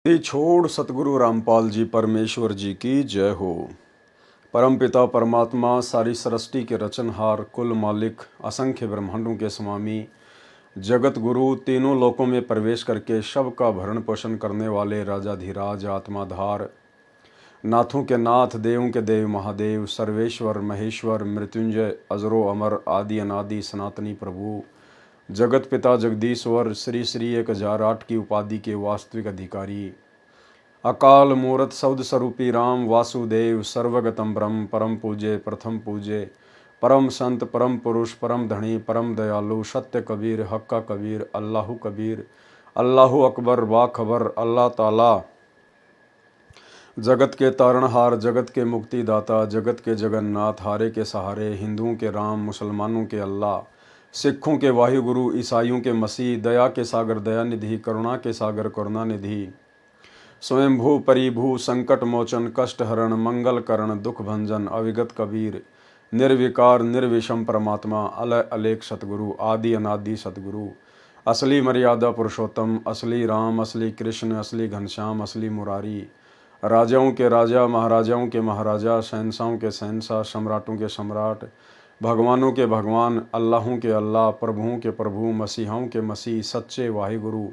ये छोड़ सतगुरु रामपाल जी परमेश्वर जी की जय हो। परमपिता परमात्मा सारी सृष्टि के रचनहार, कुल मालिक, असंख्य ब्रह्मांडों के स्वामी, जगत गुरु, तीनों लोकों में प्रवेश करके सब का भरण पोषण करने वाले राजाधिराज, आत्माधार, नाथों के नाथ, देवों के देव, महादेव, सर्वेश्वर, महेश्वर, मृत्युंजय, अजरो अमर, आदि अनादि, सनातनी प्रभु, जगत पिता जगदीश्वर, श्री श्री 1008 की उपाधि के वास्तविक अधिकारी, अकाल मूरत शब्द स्वरूपी राम वासुदेव, सर्वगतम ब्रह्म, परम पूज्य, प्रथम पूज्य, परम संत, परम पुरुष, परम धनी, परम दयालु, सत्य कबीर, हक्का कबीर, अल्लाहु कबीर, अल्लाहु अकबर, बाखबर, अल्लाह ताला, जगत के तारणहार, जगत के मुक्तिदाता, जगत के जगन्नाथ, हारे के सहारे, हिंदुओं के राम, मुसलमानों के अल्लाह, सिखों के वाहिगुरु, ईसाइयों के मसीह, दया के सागर दयानिधि, करुणा के सागर करुणानिधि, स्वयंभू परिभू, संकट मोचन, कष्ट हरण, मंगल करण, दुख भंजन, अविगत कबीर, निर्विकार निर्विषम परमात्मा, अलय अलेख सतगुरु, आदि अनादि सतगुरु, असली मर्यादा पुरुषोत्तम, असली राम, असली कृष्ण, असली घनश्याम, असली मुरारी, राजाओं के राजा, महाराजाओं के महाराजा, शहंशाहों के शहंशाह, सम्राटों के सम्राट, भगवानों के भगवान, अल्लाहों के अल्लाह, प्रभुओं के प्रभु, मसीहाओं के मसीह, सच्चे वाहिगुरु,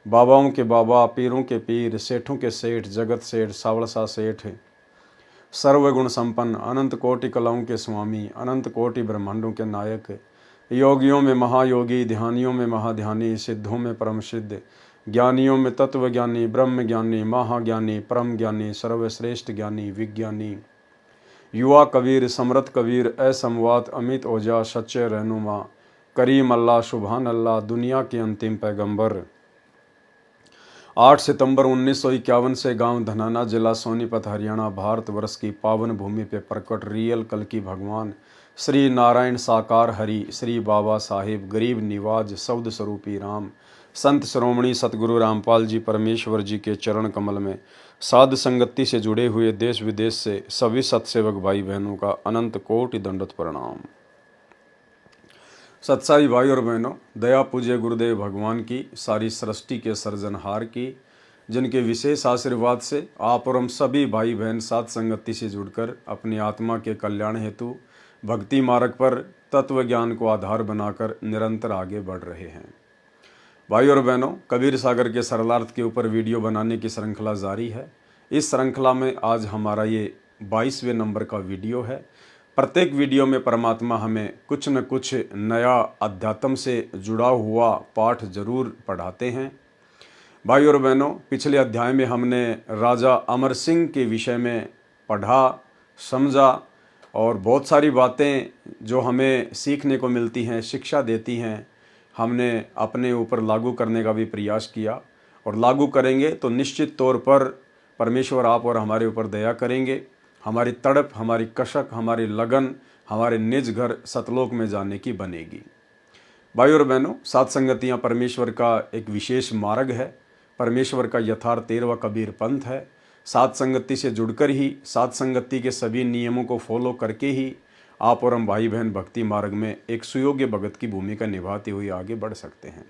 बाबाओं के बाबा, पीरों के पीर, सेठों के सेठ, जगत सेठ, सावड़सा सेठ, सर्वगुण संपन्न, अनंत कोटि कलाओं के स्वामी, अनंत कोटि ब्रह्मांडों के नायक, योगियों में महायोगी, ध्यानियों में महाध्यानी, सिद्धों में परम सिद्ध, ज्ञानियों में तत्व ज्ञानी, ब्रह्म ज्ञानी, महाज्ञानी, परम ज्ञानी, सर्वश्रेष्ठ ज्ञानी, विज्ञानी, युवा कबीर, समृत कबीर, असमवात, अमित ओझा, सच्चे रहनुमा, करीम अल्लाह, सुभान अल्लाह, दुनिया के अंतिम पैगंबर। 8 सितंबर 1951 से गांव धनाना, जिला सोनीपत, हरियाणा, भारतवर्ष की पावन भूमि पे प्रकट रियल कल की भगवान श्री नारायण साकार हरि, श्री बाबा साहिब, गरीब निवाज, शब्द स्वरूपी राम, संत श्रोमणी सतगुरु रामपाल जी परमेश्वर जी के चरण कमल में साध संगति से जुड़े हुए देश विदेश से सभी सत्सेवक भाई बहनों का अनंत कोटि दंडवत प्रणाम। सत्साई भाई और बहनों, दया पूज्य गुरुदेव भगवान की, सारी सृष्टि के सर्जनहार की, जिनके विशेष आशीर्वाद से आप और हम सभी भाई बहन साथ संगति से जुड़कर अपनी आत्मा के कल्याण हेतु भक्ति मार्ग पर तत्व ज्ञान को आधार बनाकर निरंतर आगे बढ़ रहे हैं। भाई और बहनों, कबीर सागर के सरलार्थ के ऊपर वीडियो बनाने की श्रृंखला जारी है। इस श्रृंखला में आज हमारा ये 22वें नंबर का वीडियो है। प्रत्येक वीडियो में परमात्मा हमें कुछ न कुछ नया अध्यात्म से जुड़ा हुआ पाठ जरूर पढ़ाते हैं। भाई और बहनों, पिछले अध्याय में हमने राजा अमर सिंह के विषय में पढ़ा, समझा और बहुत सारी बातें जो हमें सीखने को मिलती हैं, शिक्षा देती हैं, हमने अपने ऊपर लागू करने का भी प्रयास किया और लागू करेंगे तो निश्चित तौर पर परमेश्वर आप और हमारे ऊपर दया करेंगे। हमारी तड़प, हमारी कशक, हमारी लगन हमारे निज घर सतलोक में जाने की बनेगी। भाई और बहनों, सात संगतियाँ परमेश्वर का एक विशेष मार्ग है। परमेश्वर का यथार्थ 13वां कबीर पंथ है। सात संगति से जुड़कर ही, सात संगति के सभी नियमों को फॉलो करके ही आप और हम भाई बहन भक्ति मार्ग में एक सुयोग्य भगत की भूमिका निभाते हुए आगे बढ़ सकते हैं।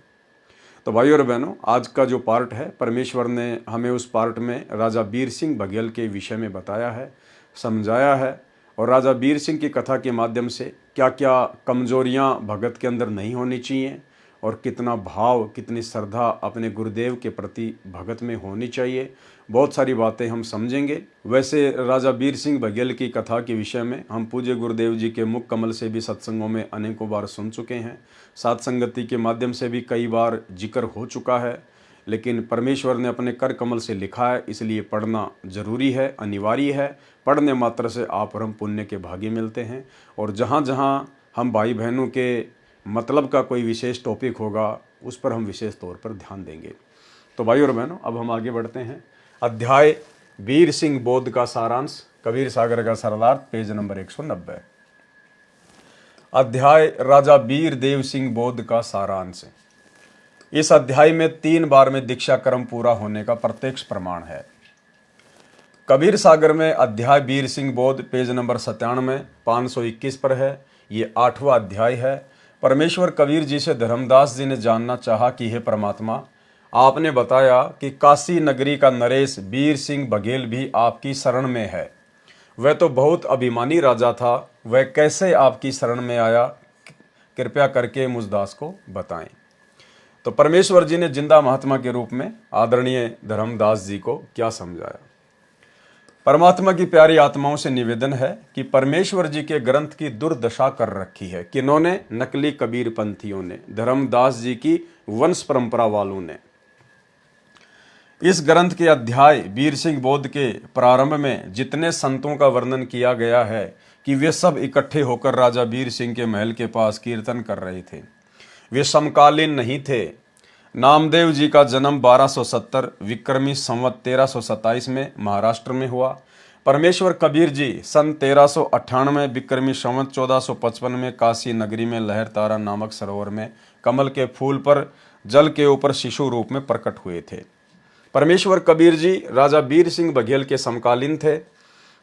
तो भाई और बहनों, आज का जो पार्ट है, परमेश्वर ने हमें उस पार्ट में राजा बीर सिंह बघेल के विषय में बताया है, समझाया है और राजा बीर सिंह की कथा के माध्यम से क्या क्या कमजोरियां भगत के अंदर नहीं होनी चाहिए और कितना भाव, कितनी श्रद्धा अपने गुरुदेव के प्रति भगत में होनी चाहिए, बहुत सारी बातें हम समझेंगे। वैसे राजा बीर सिंह बघेल की कथा के विषय में हम पूज्य गुरुदेव जी के मुख कमल से भी सत्संगों में अनेकों बार सुन चुके हैं, सात संगति के माध्यम से भी कई बार जिक्र हो चुका है, लेकिन परमेश्वर ने अपने कर कमल से लिखा है, इसलिए पढ़ना जरूरी है, अनिवार्य है। पढ़ने मात्र से आप और हम पुण्य के भागी मिलते हैं और जहाँ जहाँ हम भाई बहनों के मतलब का कोई विशेष टॉपिक होगा उस पर हम विशेष तौर पर ध्यान देंगे। तो भाई और बहनों, अब हम आगे बढ़ते हैं। अध्याय बीर सिंह बोध का सारांश, कबीर सागर का सरलार्थ, पेज नंबर 190। अध्याय राजा बीर देव सिंह बोध का सारांश। इस अध्याय में 3 बार में दीक्षा क्रम पूरा होने का प्रत्यक्ष प्रमाण है। कबीर सागर में अध्याय बीर सिंह बोध, पेज नंबर 97, 521 पर है। ये 8वां अध्याय है। परमेश्वर कबीर जी से धर्मदास जी ने जानना चाहा कि हे परमात्मा, आपने बताया कि काशी नगरी का नरेश वीर सिंह बघेल भी आपकी शरण में है। वह तो बहुत अभिमानी राजा था, वह कैसे आपकी शरण में आया, कृपया करके मुझ दास को बताएं। तो परमेश्वर जी ने जिंदा महात्मा के रूप में आदरणीय धर्मदास जी को क्या समझाया। परमात्मा की प्यारी आत्माओं से निवेदन है कि परमेश्वर जी के ग्रंथ की दुर्दशा कर रखी है। किन्होंने? नकली कबीर पंथियों ने, धर्मदास जी की वंश परंपरा वालों ने। इस ग्रंथ के अध्याय वीर सिंह बोध के प्रारंभ में जितने संतों का वर्णन किया गया है कि वे सब इकट्ठे होकर राजा वीर सिंह के महल के पास कीर्तन कर रहे थे, वे समकालीन नहीं थे। नामदेव जी का जन्म 1270 विक्रमी संवत 1327 में महाराष्ट्र में हुआ। परमेश्वर कबीर जी सन 1398 विक्रमी संवत 1455 में काशी नगरी में लहर तारा नामक सरोवर में कमल के फूल पर जल के ऊपर शिशु रूप में प्रकट हुए थे। परमेश्वर कबीर जी राजा वीर सिंह बघेल के समकालीन थे।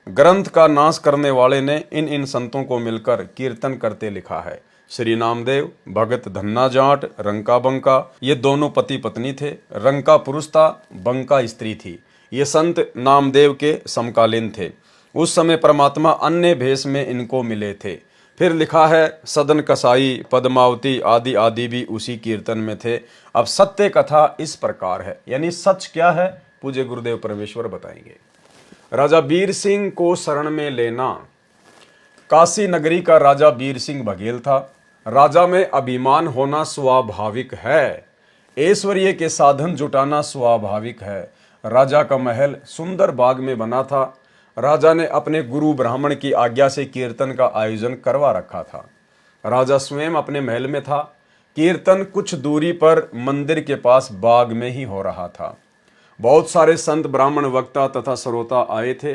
ग्रंथ का नाश करने वाले ने इन संतों को मिलकर कीर्तन करते लिखा है। श्री नामदेव, भगत धन्ना जाट, रंका बंका, ये दोनों पति पत्नी थे। रंका पुरुष था, बंका स्त्री थी। ये संत नामदेव के समकालीन थे। उस समय परमात्मा अन्य भेष में इनको मिले थे। फिर लिखा है सदन कसाई, पद्मावती आदि आदि भी उसी कीर्तन में थे। अब सत्य कथा इस प्रकार है, यानी सच क्या है पूज्य गुरुदेव परमेश्वर बताएंगे। राजा वीर सिंह को शरण में लेना। काशी नगरी का राजा वीर सिंह बघेल था। राजा में अभिमान होना स्वाभाविक है, ऐश्वर्य के साधन जुटाना स्वाभाविक है। राजा का महल सुंदर बाग में बना था। राजा ने अपने गुरु ब्राह्मण की आज्ञा से कीर्तन का आयोजन करवा रखा था। राजा स्वयं अपने महल में था। कीर्तन कुछ दूरी पर मंदिर के पास बाग में ही हो रहा था। बहुत सारे संत, ब्राह्मण, वक्ता तथा श्रोता आए थे।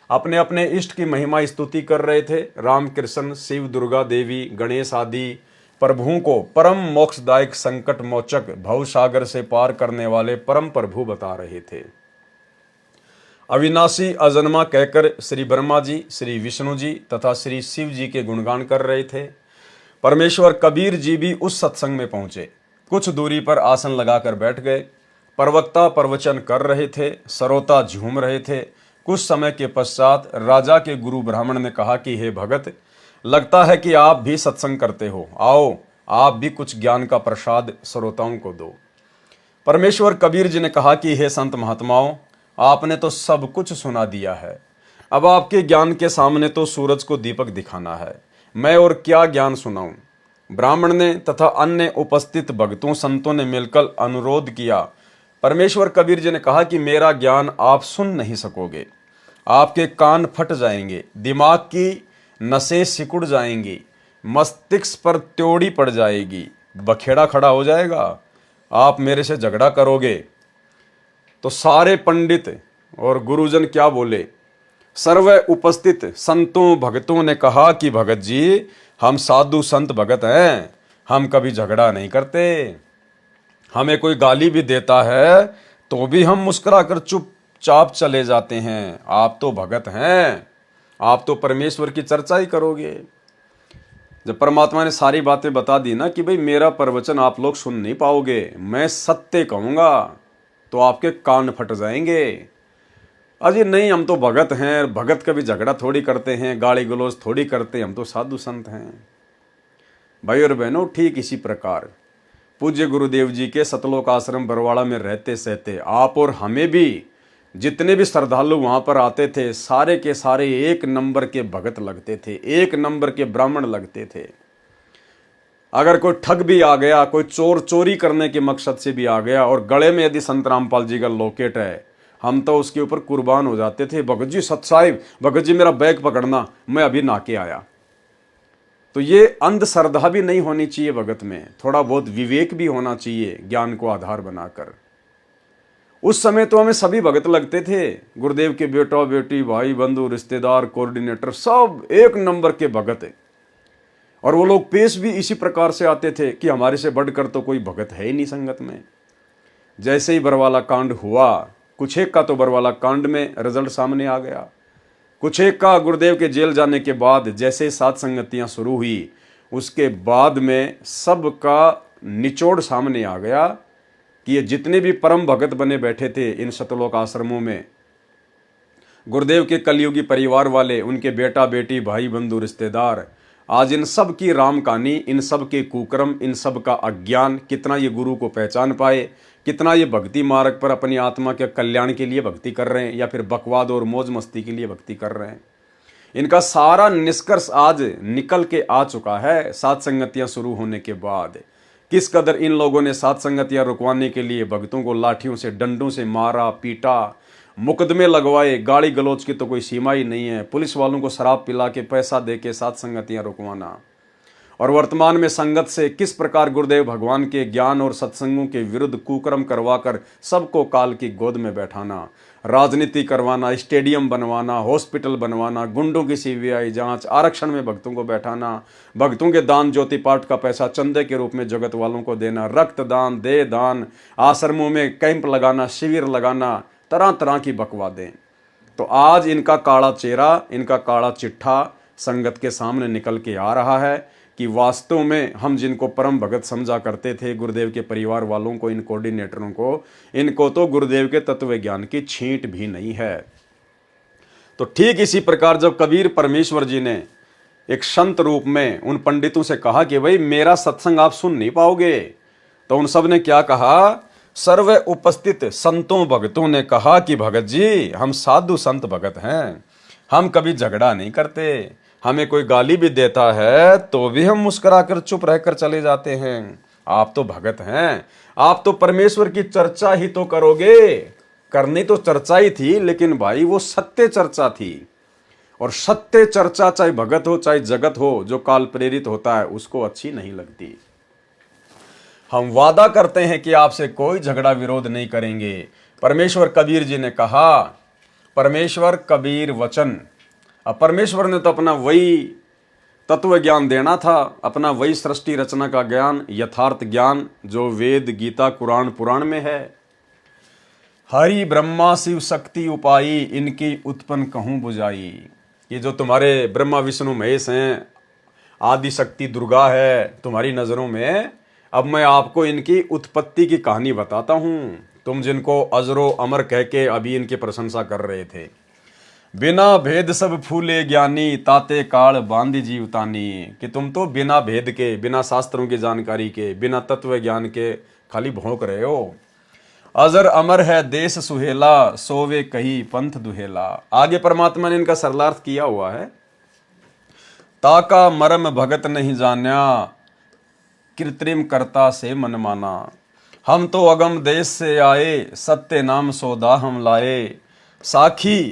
अपने अपने इष्ट की महिमा स्तुति कर रहे थे। रामकृष्ण, शिव, दुर्गा देवी, गणेश आदि प्रभुओं को परम मोक्षदायक, संकट मोचक, भवसागर से पार करने वाले परम प्रभु बता रहे थे। अविनाशी अजन्मा कहकर श्री ब्रह्मा जी, श्री विष्णु जी तथा श्री शिव जी के गुणगान कर रहे थे। परमेश्वर कबीर जी भी उस सत्संग में पहुंचे। कुछ दूरी पर आसन लगाकर बैठ गए। प्रवक्ता प्रवचन कर रहे थे, श्रोता झूम रहे थे। कुछ समय के पश्चात राजा के गुरु ब्राह्मण ने कहा कि हे भगत, लगता है कि आप भी सत्संग करते हो, आओ आप भी कुछ ज्ञान का प्रसाद श्रोताओं को दो। परमेश्वर कबीर जी ने कहा कि हे संत महात्माओं, आपने तो सब कुछ सुना दिया है। अब आपके ज्ञान के सामने तो सूरज को दीपक दिखाना है। मैं और क्या ज्ञान सुनाऊं। ब्राह्मण ने तथा अन्य उपस्थित भक्तों संतों ने मिलकर अनुरोध किया। परमेश्वर कबीर जी ने कहा कि मेरा ज्ञान आप सुन नहीं सकोगे, आपके कान फट जाएंगे, दिमाग की नसें सिकुड़ जाएंगी, मस्तिष्क पर त्योड़ी पड़ जाएगी, बखेड़ा खड़ा हो जाएगा, आप मेरे से झगड़ा करोगे। तो सारे पंडित और गुरुजन क्या बोले? सर्व उपस्थित संतों भक्तों ने कहा कि भगत जी, हम साधु संत भगत हैं, हम कभी झगड़ा नहीं करते। हमें कोई गाली भी देता है तो भी हम मुस्कुराकर चुपचाप चले जाते हैं। आप तो भगत हैं, आप तो परमेश्वर की चर्चा ही करोगे। जब परमात्मा ने सारी बातें बता दी ना कि भाई मेरा प्रवचन आप लोग सुन नहीं पाओगे, मैं सत्य कहूंगा, तो आपके कान फट जाएंगे। अजी नहीं, हम तो भगत हैं, भगत कभी झगड़ा थोड़ी करते हैं, गाली गलौज थोड़ी करते, हम तो साधु संत हैं। भाई और बहनों, ठीक इसी प्रकार पूज्य गुरुदेव जी के सतलोक आश्रम बरवाड़ा में रहते सहते आप और हमें भी, जितने भी श्रद्धालु वहां पर आते थे, सारे के सारे एक नंबर के भगत लगते थे, एक नंबर के ब्राह्मण लगते थे। अगर कोई ठग भी आ गया, कोई चोर चोरी करने के मकसद से भी आ गया और गले में यदि संत रामपाल जी का लॉकेट है, हम तो उसके ऊपर कुर्बान हो जाते थे। भगत जी सत साहिब, भगत जी मेरा बैग पकड़ना, मैं अभी नाके आया। तो ये अंधश्रद्धा भी नहीं होनी चाहिए भगत में, थोड़ा बहुत विवेक भी होना चाहिए ज्ञान को आधार बनाकर। उस समय तो हमें सभी भगत लगते थे। गुरुदेव के बेटा बेटी, भाई बंधु, रिश्तेदार, कोऑर्डिनेटर, सब एक नंबर के भगत। और वो लोग पेश भी इसी प्रकार से आते थे कि हमारे से बढ़कर तो कोई भगत है ही नहीं संगत में। जैसे ही बरवाला कांड हुआ, कुछ एक का तो बरवाला कांड में रिजल्ट सामने आ गया, कुछ एक का गुरुदेव के जेल जाने के बाद जैसे सात संगतियां शुरू हुई, उसके बाद में सबका निचोड़ सामने आ गया कि ये जितने भी परम भगत बने बैठे थे इन सतलोक आश्रमों में, गुरुदेव के कलयुगी परिवार वाले, उनके बेटा बेटी भाई बंधु रिश्तेदार, आज इन सब की राम कहानी, इन सब के कुकर्म, इन सब का अज्ञान, कितना ये गुरु को पहचान पाए, कितना ये भक्ति मार्ग पर अपनी आत्मा के कल्याण के लिए भक्ति कर रहे हैं या फिर बकवाद और मौज मस्ती के लिए भक्ति कर रहे हैं, इनका सारा निष्कर्ष आज निकल के आ चुका है सात संगतियां शुरू होने के बाद। किस कदर इन लोगों ने सात संगतियां रुकवाने के लिए भक्तों को लाठियों से, डंडों से मारा, पीटा, मुकदमे लगवाए, गाली गलौज की तो कोई सीमा ही नहीं है, पुलिस वालों को शराब पिला के पैसा दे के सात संगतियां रुकवाना। और वर्तमान में संगत से किस प्रकार गुरुदेव भगवान के ज्ञान और सत्संगों के विरुद्ध कुकर्म करवाकर सबको काल की गोद में बैठाना, राजनीति करवाना, स्टेडियम बनवाना, हॉस्पिटल बनवाना, गुंडों की सीबीआई जांच, आरक्षण में भक्तों को बैठाना, भक्तों के दान ज्योति पाठ का पैसा चंदे के रूप में जगत वालों को देना, रक्तदान, देह दान, आश्रमों में कैंप लगाना, शिविर लगाना, तरह तरह की बकवादें। तो आज इनका काला चेहरा, इनका काला चिट्ठा संगत के सामने निकल के आ रहा है कि वास्तव में हम जिनको परम भगत समझा करते थे, गुरुदेव के परिवार वालों को, इन कोऑर्डिनेटरों को, इनको तो गुरुदेव के तत्व ज्ञान की छींट भी नहीं है। तो ठीक इसी प्रकार जब कबीर परमेश्वर जी ने एक संत रूप में उन पंडितों से कहा कि भाई मेरा सत्संग आप सुन नहीं पाओगे, तो उन सब ने क्या कहा? सर्व उपस्थित संतों भगतों ने कहा कि भगत जी हम साधु संत भगत हैं, हम कभी झगड़ा नहीं करते, हमें कोई गाली भी देता है तो भी हम मुस्कुराकर चुप रहकर चले जाते हैं। आप तो भगत हैं, आप तो परमेश्वर की चर्चा ही तो करोगे। करनी तो चर्चा ही थी, लेकिन भाई वो सत्य चर्चा थी, और सत्य चर्चा चाहे भगत हो चाहे जगत हो, जो काल प्रेरित होता है उसको अच्छी नहीं लगती। हम वादा करते हैं कि आपसे कोई झगड़ा विरोध नहीं करेंगे। परमेश्वर कबीर जी ने कहा, परमेश्वर कबीर वचन। अब परमेश्वर ने तो अपना वही तत्व ज्ञान देना था, अपना वही सृष्टि रचना का ज्ञान, यथार्थ ज्ञान जो वेद गीता कुरान पुराण में है। हरि ब्रह्मा शिव शक्ति उपाई, इनकी उत्पन्न कहूं बुझाई। ये जो तुम्हारे ब्रह्मा विष्णु महेश हैं, आदि शक्ति दुर्गा है तुम्हारी नजरों में, अब मैं आपको इनकी उत्पत्ति की कहानी बताता हूं। तुम जिनको अजरो अमर कह के अभी इनकी प्रशंसा कर रहे थे। बिना भेद सब फूले ज्ञानी, ताते काल बांधी जीवतानी। कि तुम तो बिना भेद के, बिना शास्त्रों की जानकारी के, बिना तत्व ज्ञान के खाली भौंक रहे हो। अजर अमर है देश सुहेला, सोवे कही पंथ दुहेला। आगे परमात्मा ने इनका सरलार्थ किया हुआ है। ताका मरम भगत नहीं जान्या, कृत्रिम कर्ता से मन माना। हम तो अगम देश से आए, सत्य नाम सौदा हम लाए। साखी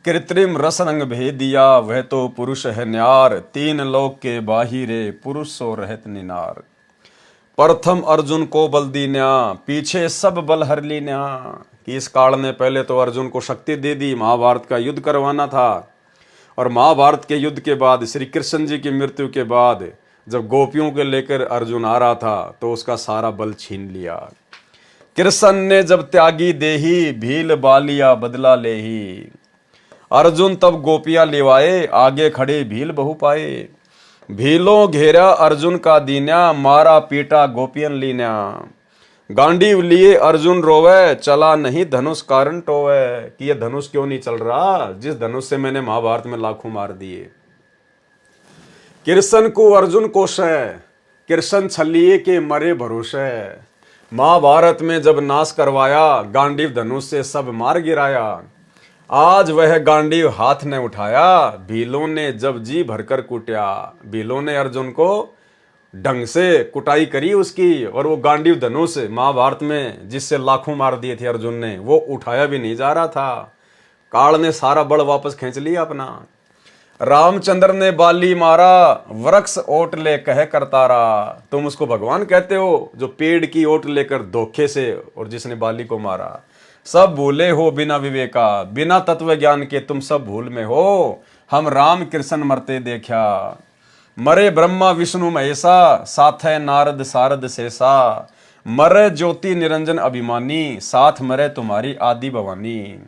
कृत्रिम रस रंग भेद दिया, वह तो पुरुष है न्यार। तीन लोक के बाहिरे, पुरुष सो रहत निनार। प्रथम अर्जुन को बल दीन्या, पीछे सब बल हर लीन्या। कि इस काल ने पहले तो अर्जुन को शक्ति दे दी, महाभारत का युद्ध करवाना था। और महाभारत के युद्ध के बाद, श्री कृष्ण जी की मृत्यु के बाद, जब गोपियों के लेकर अर्जुन आ रहा था तो उसका सारा बल छीन लिया। कृष्ण ने जब त्यागी देही, भील बालिया बदला लेही। अर्जुन तब गोपियां लेवाए, आगे खड़े भील बहु पाए। भीलों घेरा अर्जुन का दीन्या, मारा पीटा गोपियन लीन्या। गांडीव लिए अर्जुन रोवे, चला नहीं धनुष कारण टोवे। कि ये धनुष क्यों नहीं चल रहा, जिस धनुष से मैंने महाभारत में लाखों मार दिए। कृष्ण को अर्जुन कोशे, कृष्ण छलिए के मरे भरोसे। महाभारत में जब नाश करवाया, गांडीव धनुष से सब मार गिराया। आज वह गांडीव हाथ ने उठाया, भीलों ने जब जी भरकर कुटिया। भीलों ने अर्जुन को ढंग से कुटाई करी उसकी, और वो गांडीव धनुष महाभारत में जिससे लाखों मार दिए थे अर्जुन ने, वो उठाया भी नहीं जा रहा था। काल ने सारा बल वापस खींच लिया अपना। रामचंद्र ने बाली मारा, वृक्ष ओट ले कह करतारा। तुम उसको भगवान कहते हो जो पेड़ की ओट लेकर धोखे से, और जिसने बाली को मारा। सब भूले हो बिना विवेका, बिना तत्व ज्ञान के तुम सब भूल में हो। हम राम कृष्ण मरते देखा, मरे ब्रह्मा विष्णु महेशा। साथ है नारद सारद शेषा, मरे ज्योति निरंजन अभिमानी। साथ मरे तुम्हारी आदि भवानी।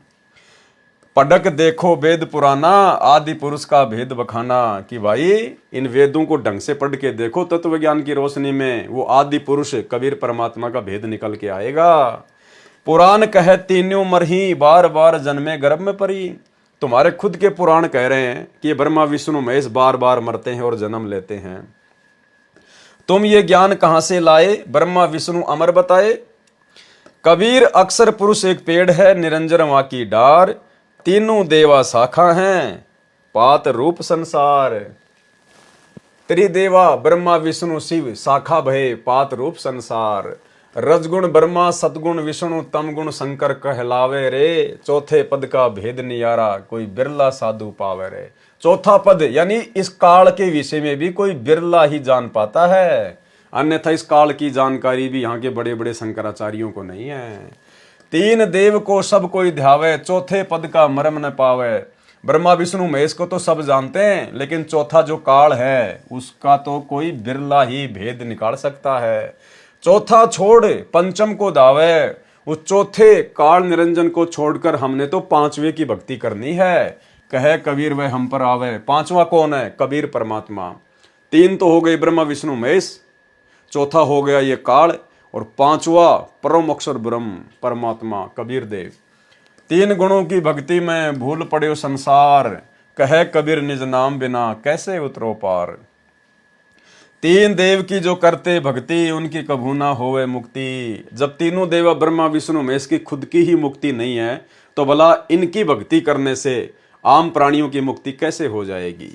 पढ़क देखो वेद पुराना, आदि पुरुष का भेद बखाना। कि भाई इन वेदों को ढंग से पढ़ के देखो, तत्व ज्ञान की रोशनी में वो आदि पुरुष कबीर परमात्मा का भेद निकल के आएगा। पुराण कहे तीनों मरही, बार बार जन्मे गर्भ में परी। तुम्हारे खुद के पुराण कह रहे हैं कि ब्रह्मा विष्णु महेश बार बार मरते हैं और जन्म लेते हैं। तुम ये ज्ञान कहां से लाए, ब्रह्मा विष्णु अमर बताए। कबीर अक्सर पुरुष एक पेड़ है, निरंजन वहां की डार। तीनों देवा शाखा हैं, पात रूप संसार। त्रिदेवा ब्रह्मा विष्णु शिव, शाखा भये पात रूप संसार। रजगुण ब्रह्मा, सतगुण विष्णु, तम गुण शंकर कहलावे रे। चौथे पद का भेद नियारा, कोई बिरला साधु पावे रे। चौथा पद यानी इस काल के विषय में भी कोई बिरला ही जान पाता है, अन्यथा इस काल की जानकारी भी यहाँ के बड़े बड़े शंकराचार्यों को नहीं है। तीन देव को सब कोई ध्यावे, चौथे पद का मर्म न पावे। ब्रह्मा विष्णु महेश को तो सब जानते हैं, लेकिन चौथा जो काल है उसका तो कोई बिरला ही भेद निकाल सकता है। चौथा छोड़ पंचम को दावे, उस चौथे काल निरंजन को छोड़कर हमने तो पांचवे की भक्ति करनी है। कहे कबीर वह हम पर आवे। पांचवा कौन है? कबीर परमात्मा। तीन तो हो गए ब्रह्मा विष्णु महेश, चौथा हो गया ये काल, और पांचवा परम अक्षर ब्रह्म परमात्मा कबीर देव। तीन गुणों की भक्ति में भूल पड़े संसार, कहे कबीर निज नाम बिना कैसे उतरो पार। तीन देव की जो करते भक्ति, उनकी कभू ना होवे मुक्ति। जब तीनों देव ब्रह्मा विष्णु महेश की खुद की ही मुक्ति नहीं है, तो भला इनकी भक्ति करने से आम प्राणियों की मुक्ति कैसे हो जाएगी।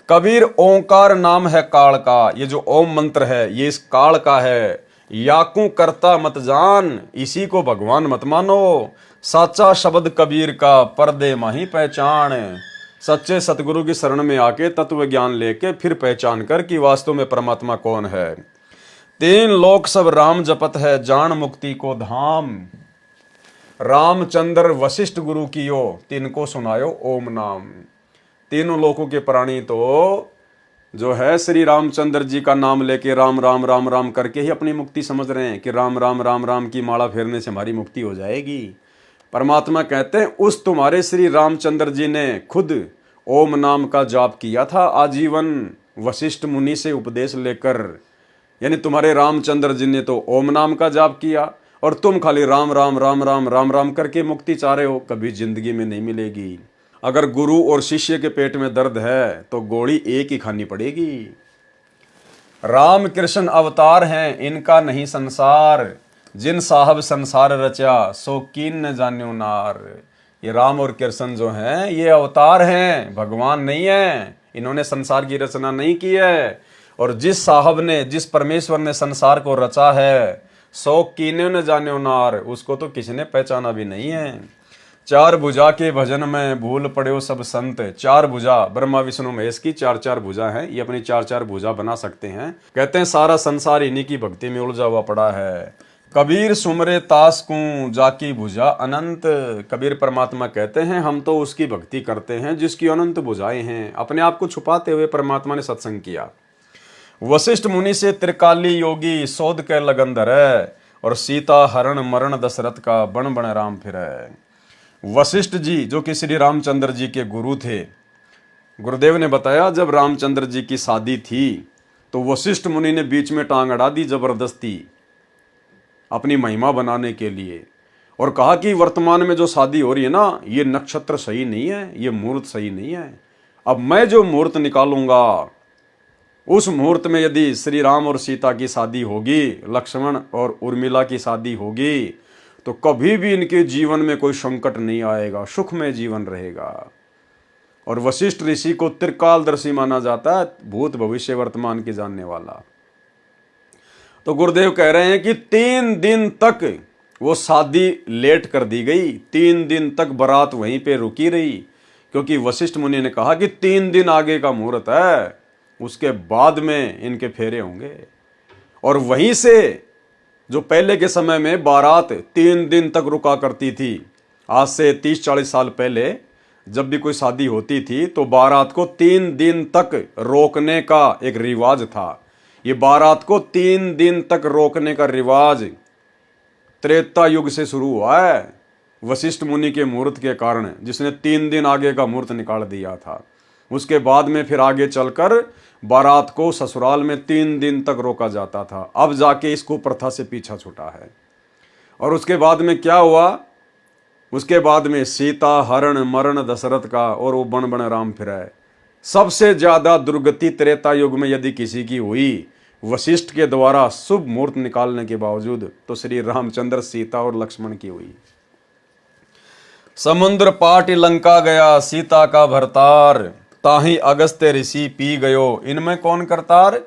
कबीर ओंकार नाम है काल का, ये जो ओम मंत्र है ये इस काल का है। याकू करता मत जान, इसी को भगवान मत मानो। साचा शब्द कबीर का, पर्दे माही पहचान। सच्चे सतगुरु की शरण में आके तत्व ज्ञान लेके फिर पहचान कर कि वास्तव में परमात्मा कौन है। तीन लोक सब राम जपत है, जान मुक्ति को धाम। रामचंद्र वशिष्ठ गुरु कियो, तिनको सुनायो ओम नाम। तीनों लोकों के प्राणी तो जो है श्री रामचंद्र जी का नाम लेके राम राम राम राम करके ही अपनी मुक्ति समझ रहे हैं कि राम राम राम राम की माला फेरने से हमारी मुक्ति हो जाएगी। परमात्मा कहते हैं उस तुम्हारे श्री रामचंद्र जी ने खुद ओम नाम का जाप किया था आजीवन, वशिष्ठ मुनि से उपदेश लेकर। यानी तुम्हारे रामचंद्र जी ने तो ओम नाम का जाप किया, और तुम खाली राम राम राम राम राम राम करके मुक्ति चाह रहे हो। कभी जिंदगी में नहीं मिलेगी। अगर गुरु और शिष्य के पेट में दर्द है तो गोली एक ही खानी पड़ेगी। राम कृष्ण अवतार हैं, इनका नहीं संसार। जिन साहब संसार रचा, सो कीन न जान्यो नार। ये राम और कृष्ण जो हैं ये अवतार हैं, भगवान नहीं है। इन्होंने संसार की रचना नहीं की है। और जिस साहब ने, जिस परमेश्वर ने संसार को रचा है, सो कीने न जान्यो नार, उसको तो किसी ने पहचाना भी नहीं है। चार भुजा के भजन में भूल पड़े सब संत। चार भुजा ब्रह्मा विष्णु महेश की चार चार भुजा हैं, ये अपनी चार चार भुजा बना सकते हैं। कहते हैं सारा संसार इन्हीं की भक्ति में उलझा हुआ पड़ा है। कबीर सुमरे तास को जाकी भुजा अनंत। कबीर परमात्मा कहते हैं हम तो उसकी भक्ति करते हैं जिसकी अनंत भुजाएं हैं। अपने आप को छुपाते हुए परमात्मा ने सत्संग किया। वशिष्ठ मुनि से त्रिकाली योगी, शोध के लगन धरे। और सीता हरण मरण दशरथ का, बण बण राम फिरे। वशिष्ठ जी जो कि श्री रामचंद्र जी के गुरु थे, गुरुदेव ने बताया जब रामचंद्र जी की शादी थी तो वशिष्ठ मुनि ने बीच में टांग अड़ा दी जबरदस्ती अपनी महिमा बनाने के लिए, और कहा कि वर्तमान में जो शादी हो रही है ना, ये नक्षत्र सही नहीं है, ये मुहूर्त सही नहीं है। अब मैं जो मुहूर्त निकालूंगा उस मुहूर्त में यदि श्री राम और सीता की शादी होगी, लक्ष्मण और उर्मिला की शादी होगी, तो कभी भी इनके जीवन में कोई संकट नहीं आएगा, सुख में जीवन रहेगा। और वशिष्ठ ऋषि को त्रिकालदर्शी माना जाता है, भूत भविष्य वर्तमान की जानने वाला। तो गुरुदेव कह रहे हैं कि 3 दिन तक वो शादी लेट कर दी गई। 3 दिन तक बारात वहीं पे रुकी रही, क्योंकि वशिष्ठ मुनि ने कहा कि 3 दिन आगे का मुहूर्त है, उसके बाद में इनके फेरे होंगे। और वहीं से जो पहले के समय में बारात 3 दिन तक रुका करती थी, आज से 30-40 साल पहले जब भी कोई शादी होती थी तो बारात को 3 दिन तक रोकने का एक रिवाज था। ये बारात को 3 दिन तक रोकने का रिवाज त्रेता युग से शुरू हुआ है। वशिष्ठ मुनि के मुहूर्त के कारण, जिसने 3 दिन आगे का मुहूर्त निकाल दिया था। उसके बाद में फिर आगे चलकर बारात को ससुराल में 3 दिन तक रोका जाता था। अब जाके इस कुप्रथा से पीछा छूटा है। और उसके बाद में क्या हुआ? उसके बाद में सीता हरण मरण दशरथ का, और वो बन बन राम फिराए। सबसे ज्यादा दुर्गति त्रेता युग में यदि किसी की हुई वशिष्ठ के द्वारा शुभ मुहूर्त निकालने के बावजूद, तो श्री रामचंद्र सीता और लक्ष्मण की हुई। समुद्र पाट लंका गया सीता का भरतार, ताही अगस्त्य ऋषि पी गयो इनमें कौन करतार।